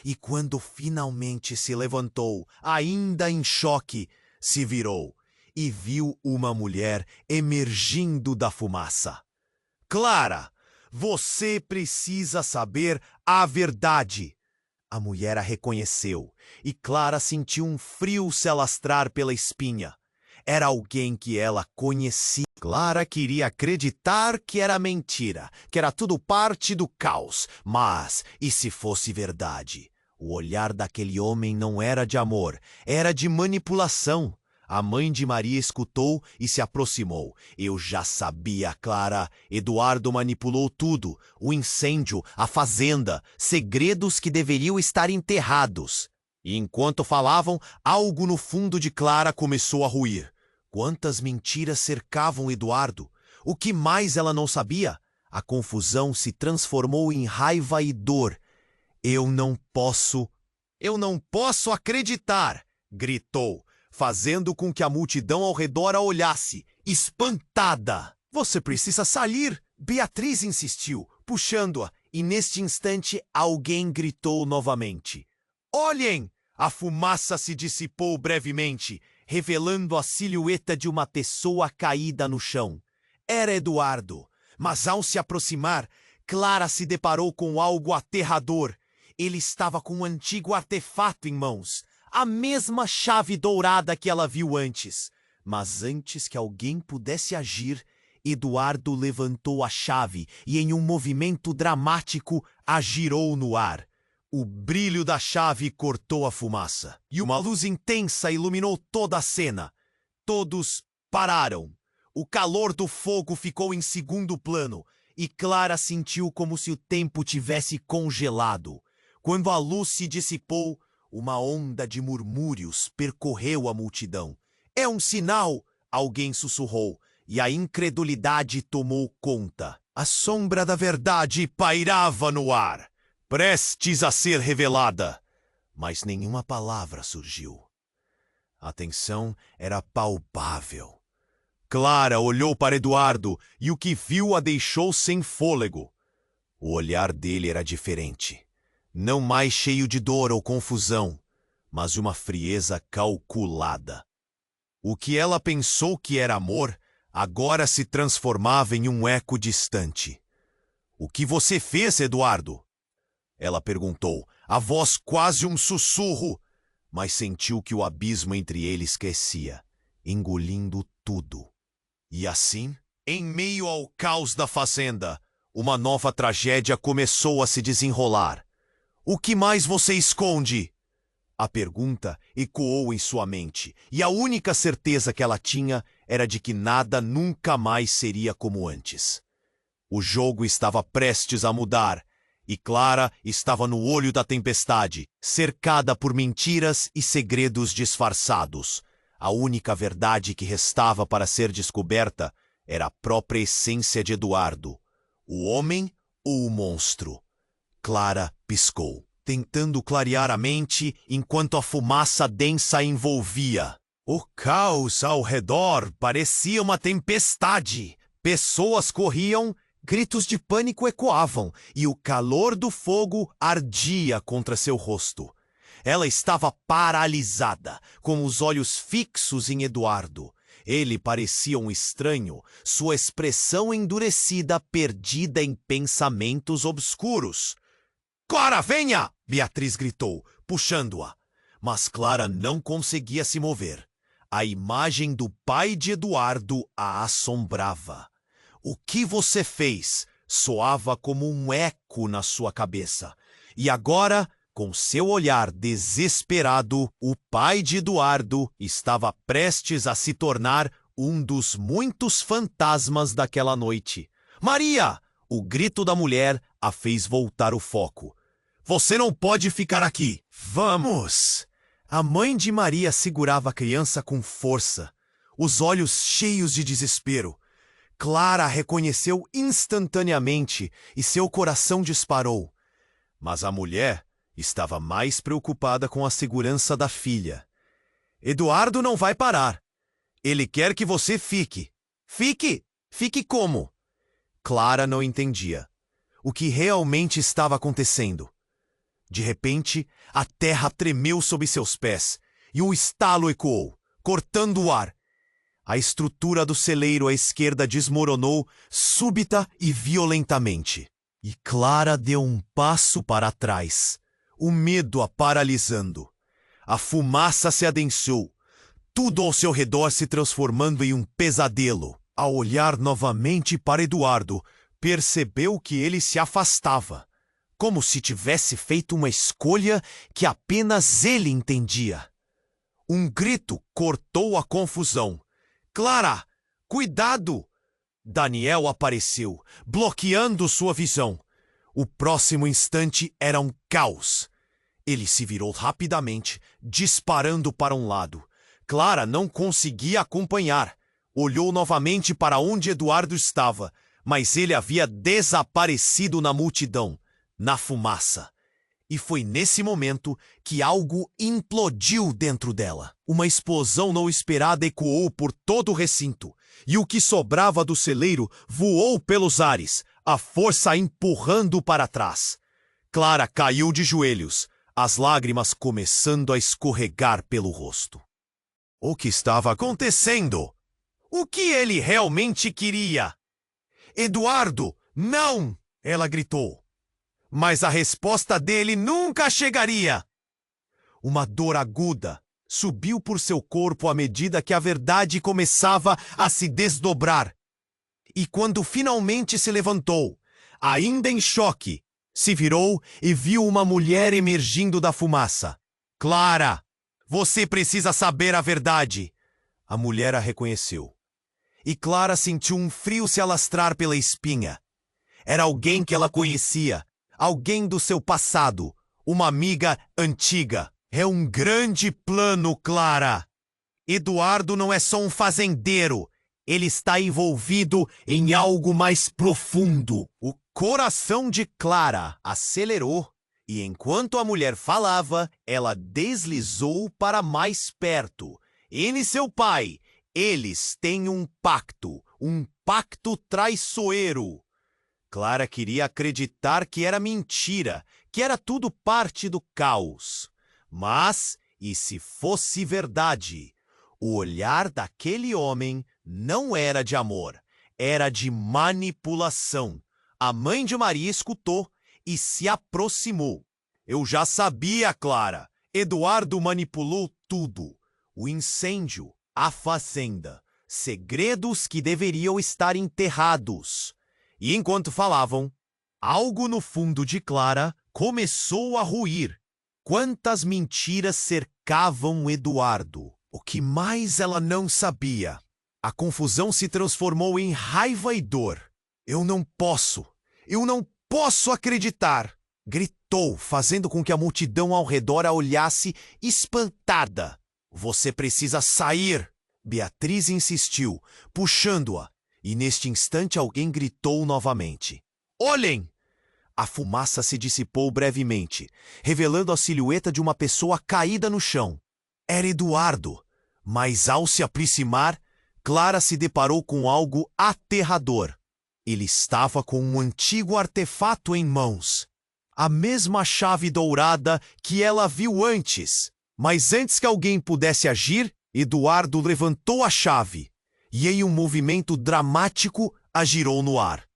S1: E quando finalmente se levantou, ainda em choque, se virou e viu uma mulher emergindo da fumaça. Clara, você precisa saber a verdade. A mulher a reconheceu, e Clara sentiu um frio se alastrar pela espinha. Era alguém que ela conhecia. Clara queria acreditar que era mentira, que era tudo parte do caos. Mas, e se fosse verdade? O olhar daquele homem não era de amor, era de manipulação. A mãe de Maria escutou e se aproximou. Eu já sabia, Clara. Eduardo manipulou tudo. O incêndio, a fazenda, segredos que deveriam estar enterrados. E enquanto falavam, algo no fundo de Clara começou a ruir. Quantas mentiras cercavam Eduardo? O que mais ela não sabia? A confusão se transformou em raiva e dor. Eu não posso acreditar! Gritou, fazendo com que a multidão ao redor a olhasse, espantada. Você precisa sair! Beatriz insistiu, puxando-a, e neste instante alguém gritou novamente. Olhem! A fumaça se dissipou brevemente, revelando a silhueta de uma pessoa caída no chão. Era Eduardo, mas ao se aproximar, Clara se deparou com algo aterrador. Ele estava com um antigo artefato em mãos, a mesma chave dourada que ela viu antes. Mas antes que alguém pudesse agir, Eduardo levantou a chave e, em um movimento dramático, a girou no ar. O brilho da chave cortou a fumaça, e uma luz intensa iluminou toda a cena. Todos pararam. O calor do fogo ficou em segundo plano, e Clara sentiu como se o tempo tivesse congelado. Quando a luz se dissipou, uma onda de murmúrios percorreu a multidão. É um sinal, alguém sussurrou, e a incredulidade tomou conta. A sombra da verdade pairava no ar, prestes a ser revelada, mas nenhuma palavra surgiu. A tensão era palpável. Clara olhou para Eduardo e o que viu a deixou sem fôlego. O olhar dele era diferente, não mais cheio de dor ou confusão, mas de uma frieza calculada. O que ela pensou que era amor, agora se transformava em um eco distante. "O que você fez, Eduardo?" Ela perguntou, a voz quase um sussurro, mas sentiu que o abismo entre eles crescia, engolindo tudo. E assim, em meio ao caos da fazenda, uma nova tragédia começou a se desenrolar. "O que mais você esconde?" A pergunta ecoou em sua mente, e a única certeza que ela tinha era de que nada nunca mais seria como antes. O jogo estava prestes a mudar, e Clara estava no olho da tempestade, cercada por mentiras e segredos disfarçados. A única verdade que restava para ser descoberta era a própria essência de Eduardo. O homem ou o monstro? Clara piscou, tentando clarear a mente enquanto a fumaça densa a envolvia. O caos ao redor parecia uma tempestade. Pessoas corriam, gritos de pânico ecoavam e o calor do fogo ardia contra seu rosto. Ela estava paralisada, com os olhos fixos em Eduardo. Ele parecia um estranho, sua expressão endurecida, perdida em pensamentos obscuros. "Clara, venha!" Beatriz gritou, puxando-a. Mas Clara não conseguia se mover. A imagem do pai de Eduardo a assombrava. "O que você fez?" soava como um eco na sua cabeça. E agora, com seu olhar desesperado, o pai de Eduardo estava prestes a se tornar um dos muitos fantasmas daquela noite. "Maria!" O grito da mulher a fez voltar o foco. "Você não pode ficar aqui!" "Vamos!" A mãe de Maria segurava a criança com força, os olhos cheios de desespero. Clara a reconheceu instantaneamente e seu coração disparou. Mas a mulher estava mais preocupada com a segurança da filha. "Eduardo não vai parar. Ele quer que você fique." "Fique? Fique como?" Clara não entendia o que realmente estava acontecendo. De repente, a terra tremeu sob seus pés e um estalo ecoou, cortando o ar. A estrutura do celeiro à esquerda desmoronou súbita e violentamente. E Clara deu um passo para trás, o medo a paralisando. A fumaça se adensou, tudo ao seu redor se transformando em um pesadelo. Ao olhar novamente para Eduardo, percebeu que ele se afastava, como se tivesse feito uma escolha que apenas ele entendia. Um grito cortou a confusão. "Clara, cuidado!" Daniel apareceu, bloqueando sua visão. O próximo instante era um caos. Ele se virou rapidamente, disparando para um lado. Clara não conseguia acompanhar. Olhou novamente para onde Eduardo estava, mas ele havia desaparecido na multidão, na fumaça. E foi nesse momento que algo implodiu dentro dela. Uma explosão não esperada ecoou por todo o recinto, e o que sobrava do celeiro voou pelos ares, a força a empurrando para trás. Clara caiu de joelhos, as lágrimas começando a escorregar pelo rosto. O que estava acontecendo? O que ele realmente queria? "Eduardo, não!" ela gritou. Mas a resposta dele nunca chegaria. Uma dor aguda subiu por seu corpo à medida que a verdade começava a se desdobrar. E quando finalmente se levantou, ainda em choque, Se virou e viu uma mulher emergindo da fumaça. Clara, você precisa saber a verdade. A mulher a reconheceu. E Clara sentiu um frio se alastrar pela espinha. Era alguém que ela conhecia, alguém do seu passado, uma amiga antiga. É um grande plano, Clara. Eduardo não é só um fazendeiro. Ele está envolvido em algo mais profundo. O coração de Clara acelerou e, enquanto a mulher falava, ela deslizou para mais perto. Ele e seu pai, eles têm um pacto traiçoeiro. Clara queria acreditar que era mentira, que era tudo parte do caos. Mas, e se fosse verdade? O olhar daquele homem não era de amor, era de manipulação. A mãe de Maria escutou e se aproximou. Eu já sabia, Clara. Eduardo manipulou tudo. O incêndio, a fazenda, segredos que deveriam estar enterrados. E enquanto falavam, algo no fundo de Clara começou a ruir. Quantas mentiras cercavam Eduardo? O que mais ela não sabia? A confusão se transformou em raiva e dor. Eu não posso acreditar! Gritou, fazendo com que a multidão ao redor a olhasse espantada. Você precisa sair! Beatriz insistiu, puxando-a, e neste instante alguém gritou novamente. Olhem! A fumaça se dissipou brevemente, revelando a silhueta de uma pessoa caída no chão. Era Eduardo, mas ao se aproximar, Clara se deparou com algo aterrador. Ele estava com um antigo artefato em mãos. A mesma chave dourada que ela viu antes. Mas antes que alguém pudesse agir, Eduardo levantou a chave e, em um movimento dramático, a girou no ar.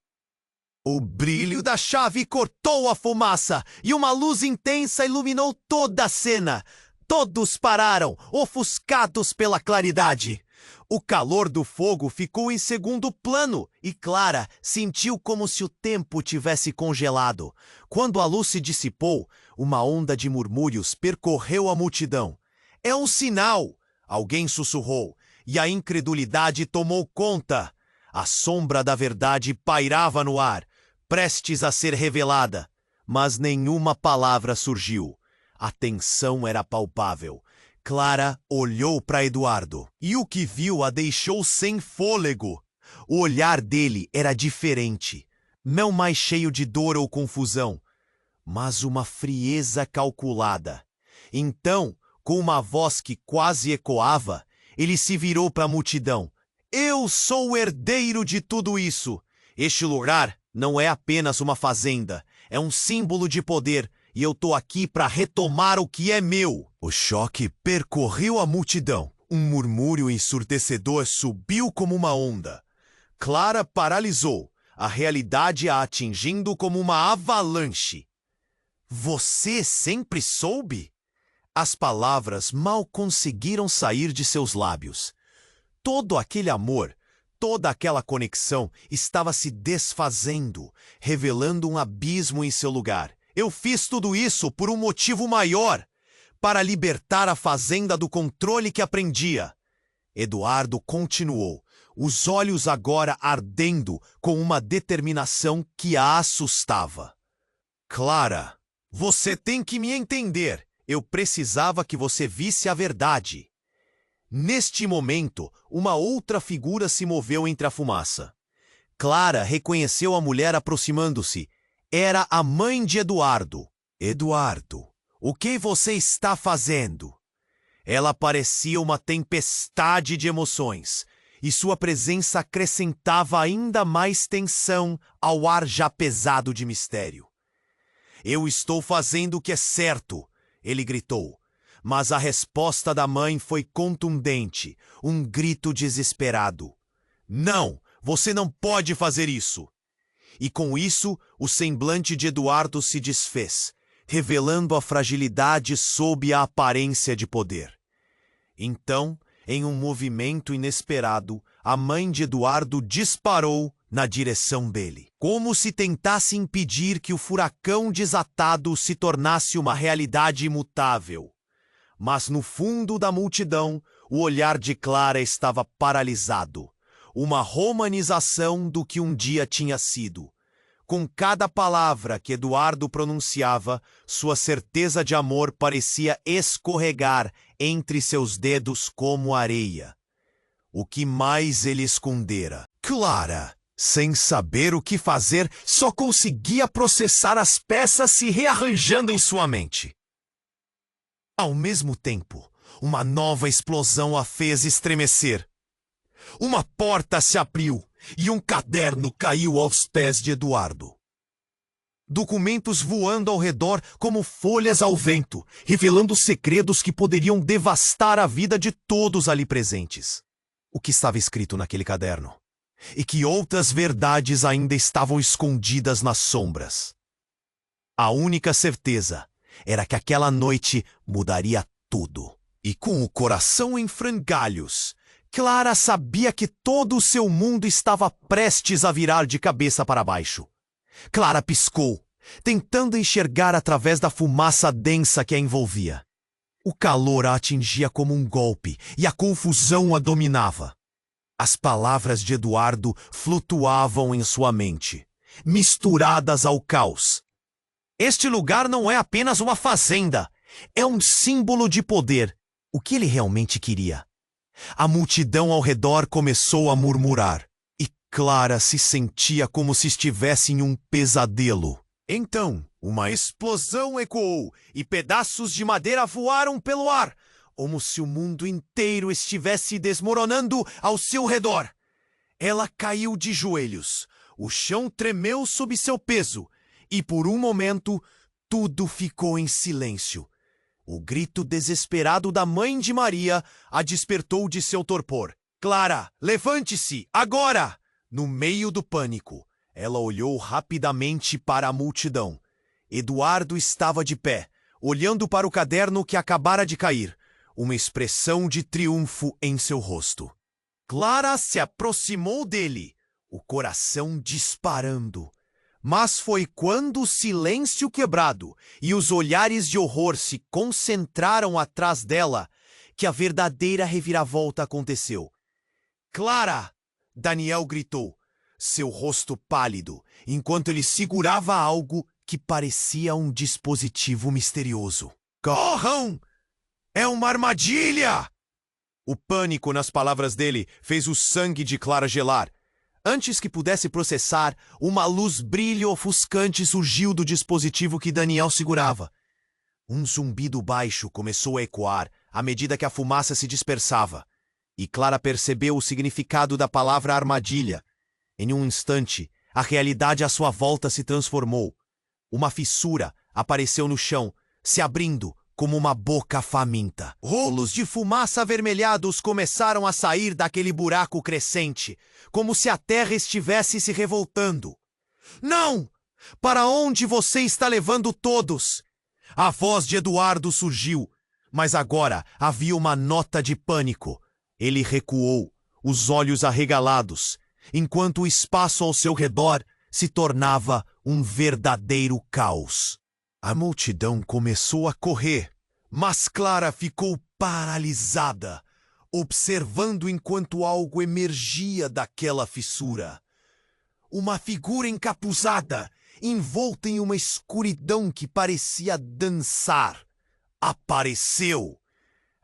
S1: O brilho da chave cortou a fumaça e uma luz intensa iluminou toda a cena. Todos pararam, ofuscados pela claridade. O calor do fogo ficou em segundo plano e Clara sentiu como se o tempo tivesse congelado. Quando a luz se dissipou, uma onda de murmúrios percorreu a multidão. É um sinal! Alguém sussurrou, e a incredulidade tomou conta. A sombra da verdade pairava no ar, prestes a ser revelada, mas nenhuma palavra surgiu. A tensão era palpável. Clara olhou para Eduardo e o que viu a deixou sem fôlego. O olhar dele era diferente, não mais cheio de dor ou confusão, mas uma frieza calculada. Então, com uma voz que quase ecoava, ele se virou para a multidão. Eu sou o herdeiro de tudo isso. Este lugar não é apenas uma fazenda, é um símbolo de poder. E eu tô aqui para retomar o que é meu. O choque percorreu a multidão. Um murmúrio ensurdecedor subiu como uma onda. Clara paralisou, a realidade a atingindo como uma avalanche. Você sempre soube? As palavras mal conseguiram sair de seus lábios. Todo aquele amor, toda aquela conexão estava se desfazendo, revelando um abismo em seu lugar. Eu fiz tudo isso por um motivo maior, para libertar a fazenda do controle que aprendia. Eduardo continuou, os olhos agora ardendo com uma determinação que a assustava. Clara, você tem que me entender. Eu precisava que você visse a verdade. Neste momento, uma outra figura se moveu entre a fumaça. Clara reconheceu a mulher aproximando-se. Era a mãe de Eduardo. Eduardo, o que você está fazendo? Ela parecia uma tempestade de emoções, e sua presença acrescentava ainda mais tensão ao ar já pesado de mistério. Eu estou fazendo o que é certo, ele gritou, mas a resposta da mãe foi contundente, um grito desesperado. Não, você não pode fazer isso! E com isso, o semblante de Eduardo se desfez, revelando a fragilidade sob a aparência de poder. Então, em um movimento inesperado, a mãe de Eduardo disparou na direção dele, como se tentasse impedir que o furacão desatado se tornasse uma realidade imutável. Mas no fundo da multidão, o olhar de Clara estava paralisado, uma romanização do que um dia tinha sido. Com cada palavra que Eduardo pronunciava, sua certeza de amor parecia escorregar entre seus dedos como areia. O que mais ele escondera? Clara, sem saber o que fazer, só conseguia processar as peças se rearranjando em sua mente. Ao mesmo tempo, uma nova explosão a fez estremecer. Uma porta se abriu e um caderno caiu aos pés de Eduardo. Documentos voando ao redor como folhas ao vento, revelando segredos que poderiam devastar a vida de todos ali presentes. O que estava escrito naquele caderno? E que outras verdades ainda estavam escondidas nas sombras? A única certeza era que aquela noite mudaria tudo. E com o coração em frangalhos, Clara sabia que todo o seu mundo estava prestes a virar de cabeça para baixo. Clara piscou, tentando enxergar através da fumaça densa que a envolvia. O calor a atingia como um golpe e a confusão a dominava. As palavras de Eduardo flutuavam em sua mente, misturadas ao caos. Este lugar não é apenas uma fazenda, é um símbolo de poder. O que ele realmente queria? A multidão ao redor começou a murmurar, e Clara se sentia como se estivesse em um pesadelo. Então, uma explosão ecoou e pedaços de madeira voaram pelo ar, como se o mundo inteiro estivesse desmoronando ao seu redor. Ela caiu de joelhos, o chão tremeu sob seu peso, e por um momento tudo ficou em silêncio. O grito desesperado da mãe de Maria a despertou de seu torpor. Clara, levante-se, agora! No meio do pânico, ela olhou rapidamente para a multidão. Eduardo estava de pé, olhando para o caderno que acabara de cair, uma expressão de triunfo em seu rosto. Clara se aproximou dele, o coração disparando. Mas foi quando o silêncio quebrado e os olhares de horror se concentraram atrás dela que a verdadeira reviravolta aconteceu. Clara! Daniel gritou, seu rosto pálido, enquanto ele segurava algo que parecia um dispositivo misterioso. Corram! É uma armadilha! O pânico nas palavras dele fez o sangue de Clara gelar. Antes que pudesse processar, uma luz brilho ofuscante surgiu do dispositivo que Daniel segurava. Um zumbido baixo começou a ecoar à medida que a fumaça se dispersava, e Clara percebeu o significado da palavra armadilha. Em um instante, a realidade à sua volta se transformou. Uma fissura apareceu no chão, se abrindo como uma boca faminta. Rolos de fumaça avermelhados começaram a sair daquele buraco crescente, como se a terra estivesse se revoltando. Não! Para onde você está levando todos? A voz de Eduardo surgiu, mas agora havia uma nota de pânico. Ele recuou, os olhos arregalados, enquanto o espaço ao seu redor se tornava um verdadeiro caos. A multidão começou a correr, mas Clara ficou paralisada, observando enquanto algo emergia daquela fissura. Uma figura encapuzada, envolta em uma escuridão que parecia dançar, apareceu.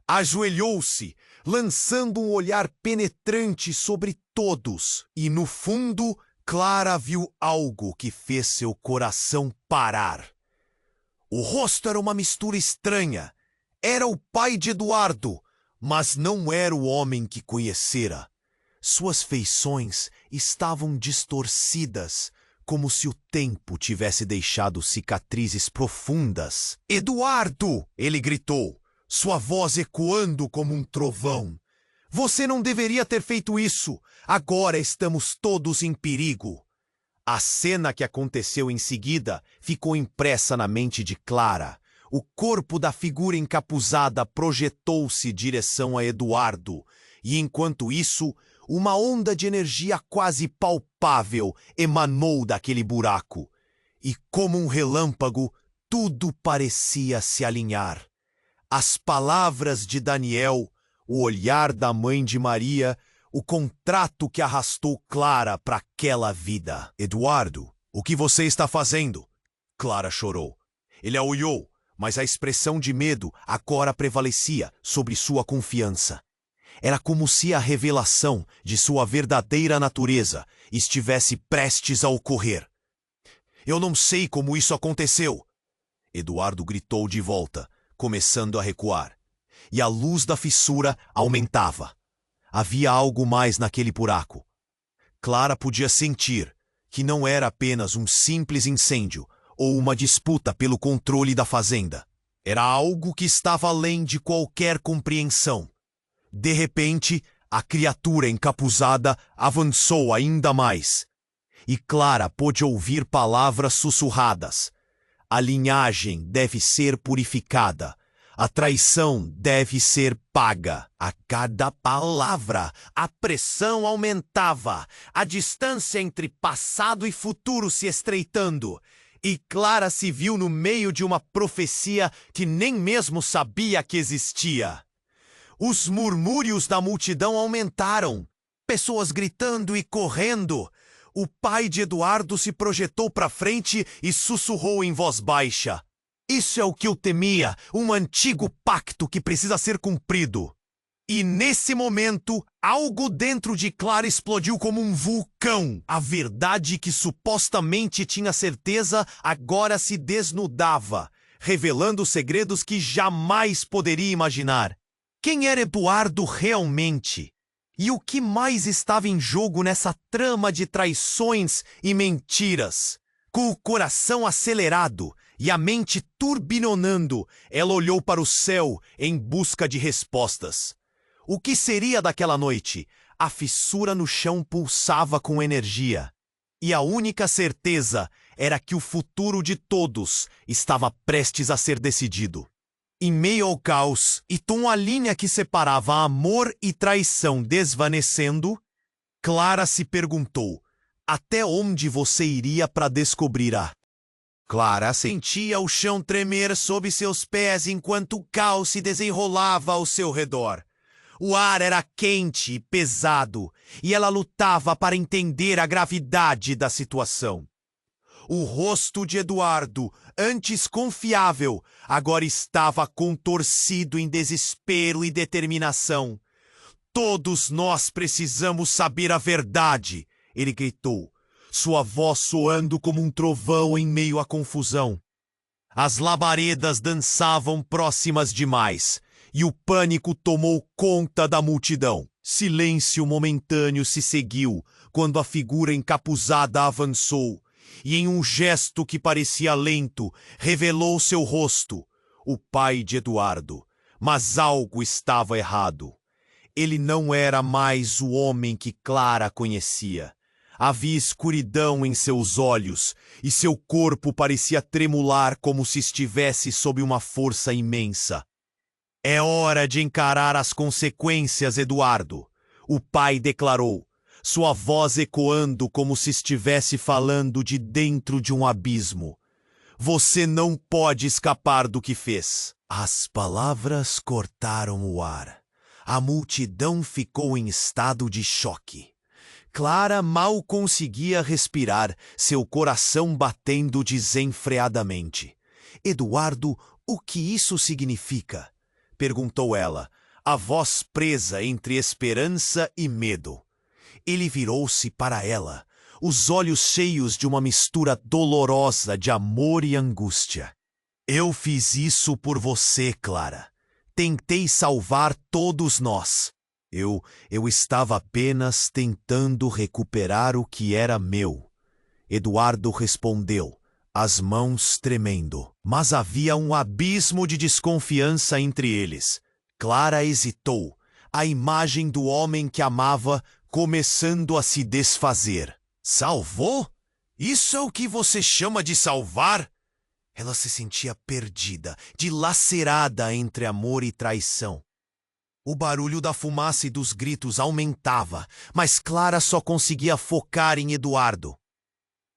S1: Ajoelhou-se, lançando um olhar penetrante sobre todos, e no fundo, Clara viu algo que fez seu coração parar. O rosto era uma mistura estranha. Era o pai de Eduardo, mas não era o homem que conhecera. Suas feições estavam distorcidas, como se o tempo tivesse deixado cicatrizes profundas. Eduardo! Ele gritou, sua voz ecoando como um trovão. Você não deveria ter feito isso. Agora estamos todos em perigo. A cena que aconteceu em seguida ficou impressa na mente de Clara. O corpo da figura encapuzada projetou-se em direção a Eduardo, E enquanto isso, uma onda de energia quase palpável emanou daquele buraco. E como um relâmpago, tudo parecia se alinhar. As palavras de Daniel, o olhar da mãe de Maria, o contrato que arrastou Clara para aquela vida. Eduardo, o que você está fazendo? Clara chorou. Ele a olhou, mas a expressão de medo agora prevalecia sobre sua confiança. Era como se a revelação de sua verdadeira natureza estivesse prestes a ocorrer. Eu não sei como isso aconteceu. Eduardo gritou de volta, começando a recuar. E a luz da fissura aumentava. Havia algo mais naquele buraco. Clara podia sentir que não era apenas um simples incêndio ou uma disputa pelo controle da fazenda. Era algo que estava além de qualquer compreensão. De repente, a criatura encapuzada avançou ainda mais. E Clara pôde ouvir palavras sussurradas. A linhagem deve ser purificada. A traição deve ser paga. A cada palavra, a pressão aumentava, a distância entre passado e futuro se estreitando. E Clara se viu no meio de uma profecia que nem mesmo sabia que existia. Os murmúrios da multidão aumentaram, pessoas gritando e correndo. O pai de Eduardo se projetou para frente e sussurrou em voz baixa. Isso é o que eu temia, um antigo pacto que precisa ser cumprido. E nesse momento, algo dentro de Clara explodiu como um vulcão. A verdade que supostamente tinha certeza agora se desnudava, revelando segredos que jamais poderia imaginar. Quem era Eduardo realmente? E o que mais estava em jogo nessa trama de traições e mentiras? Com o coração acelerado e a mente turbinonando, ela olhou para o céu em busca de respostas. O que seria daquela noite? A fissura no chão pulsava com energia. E a única certeza era que o futuro de todos estava prestes a ser decidido. Em meio ao caos, e com a linha que separava amor e traição desvanecendo, Clara se perguntou: até onde você iria para descobrir a... Clara sentia o chão tremer sob seus pés enquanto o caos se desenrolava ao seu redor. O ar era quente e pesado, e ela lutava para entender a gravidade da situação. O rosto de Eduardo, antes confiável, agora estava contorcido em desespero e determinação. Todos nós precisamos saber a verdade, ele gritou, sua voz soando como um trovão em meio à confusão. As labaredas dançavam próximas demais, e o pânico tomou conta da multidão. Silêncio momentâneo se seguiu quando a figura encapuzada avançou, e em um gesto que parecia lento, revelou seu rosto, o pai de Eduardo. Mas algo estava errado. Ele não era mais o homem que Clara conhecia. Havia escuridão em seus olhos, e seu corpo parecia tremular como se estivesse sob uma força imensa. É hora de encarar as consequências, Eduardo, o pai declarou, sua voz ecoando como se estivesse falando de dentro de um abismo. Você não pode escapar do que fez. As palavras cortaram o ar. A multidão ficou em estado de choque. Clara mal conseguia respirar, seu coração batendo desenfreadamente. Eduardo, o que isso significa? Perguntou ela, a voz presa entre esperança e medo. Ele virou-se para ela, os olhos cheios de uma mistura dolorosa de amor e angústia. Eu fiz isso por você, Clara. Tentei salvar todos nós. Eu estava apenas tentando recuperar o que era meu. Eduardo respondeu, as mãos tremendo. Mas havia um abismo de desconfiança entre eles. Clara hesitou, a imagem do homem que amava começando a se desfazer. Salvou? Isso é o que você chama de salvar? Ela se sentia perdida, dilacerada entre amor e traição. O barulho da fumaça e dos gritos aumentava, mas Clara só conseguia focar em Eduardo.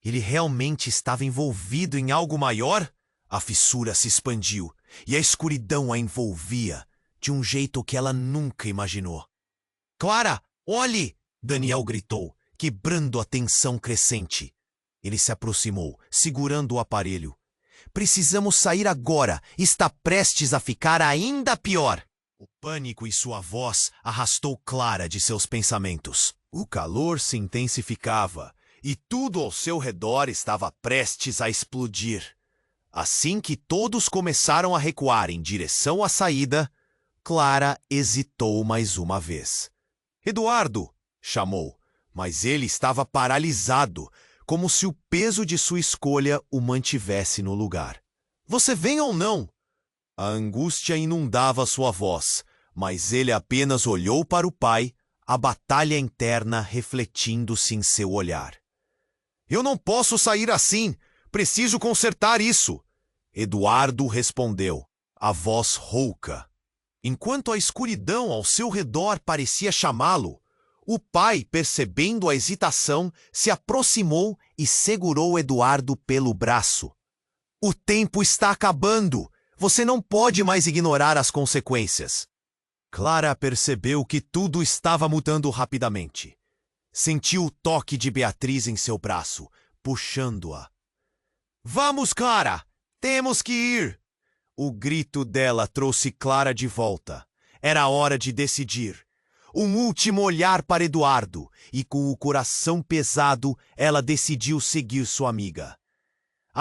S1: Ele realmente estava envolvido em algo maior? A fissura se expandiu e a escuridão a envolvia de um jeito que ela nunca imaginou. Clara, olhe! Daniel gritou, quebrando a tensão crescente. Ele se aproximou, segurando o aparelho. Precisamos sair agora. Está prestes a ficar ainda pior. O pânico em sua voz arrastou Clara de seus pensamentos. O calor se intensificava e tudo ao seu redor estava prestes a explodir. Assim que todos começaram a recuar em direção à saída, Clara hesitou mais uma vez. Eduardo! Chamou, mas ele estava paralisado, como se o peso de sua escolha o mantivesse no lugar. Você vem ou não? A angústia inundava sua voz, mas ele apenas olhou para o pai, a batalha interna refletindo-se em seu olhar. Eu não posso sair assim! Preciso consertar isso! Eduardo respondeu, a voz rouca. Enquanto a escuridão ao seu redor parecia chamá-lo, o pai, percebendo a hesitação, se aproximou e segurou Eduardo pelo braço. O tempo está acabando! Você não pode mais ignorar as consequências. Clara percebeu que tudo estava mudando rapidamente. Sentiu o toque de Beatriz em seu braço, puxando-a. Vamos, Clara! Temos que ir! O grito dela trouxe Clara de volta. Era hora de decidir. Um último olhar para Eduardo, e com o coração pesado, ela decidiu seguir sua amiga.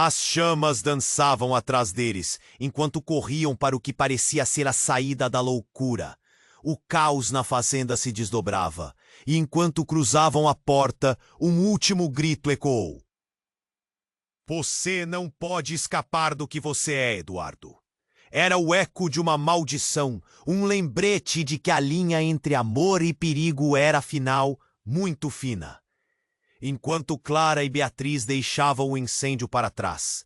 S1: As chamas dançavam atrás deles, enquanto corriam para o que parecia ser a saída da loucura. O caos na fazenda se desdobrava, e enquanto cruzavam a porta, um último grito ecoou. Você não pode escapar do que você é, Eduardo. Era o eco de uma maldição, um lembrete de que a linha entre amor e perigo era, afinal, muito fina. Enquanto Clara e Beatriz deixavam o incêndio para trás,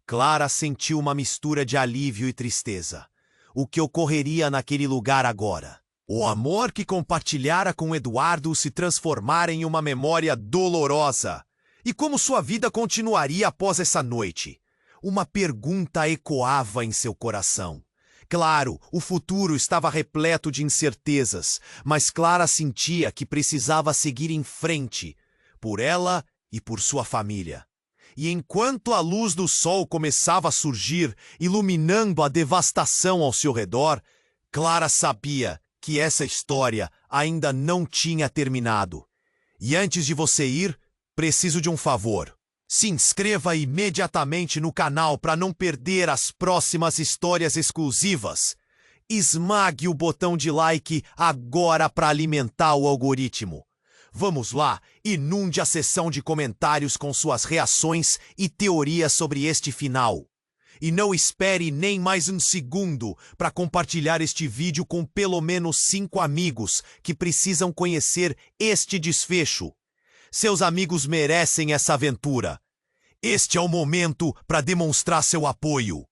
S1: Clara sentiu uma mistura de alívio e tristeza. O que ocorreria naquele lugar agora? O amor que compartilhara com Eduardo se transformara em uma memória dolorosa. E como sua vida continuaria após essa noite? Uma pergunta ecoava em seu coração. Claro, o futuro estava repleto de incertezas, mas Clara sentia que precisava seguir em frente, por ela e por sua família. E enquanto a luz do sol começava a surgir, iluminando a devastação ao seu redor, Clara sabia que essa história ainda não tinha terminado. E antes de você ir, preciso de um favor. Se inscreva imediatamente no canal para não perder as próximas histórias exclusivas. Esmague o botão de like agora para alimentar o algoritmo. Vamos lá, inunde a seção de comentários com suas reações e teorias sobre este final. E não espere nem mais um segundo para compartilhar este vídeo com pelo menos 5 amigos que precisam conhecer este desfecho. Seus amigos merecem essa aventura. Este é o momento para demonstrar seu apoio.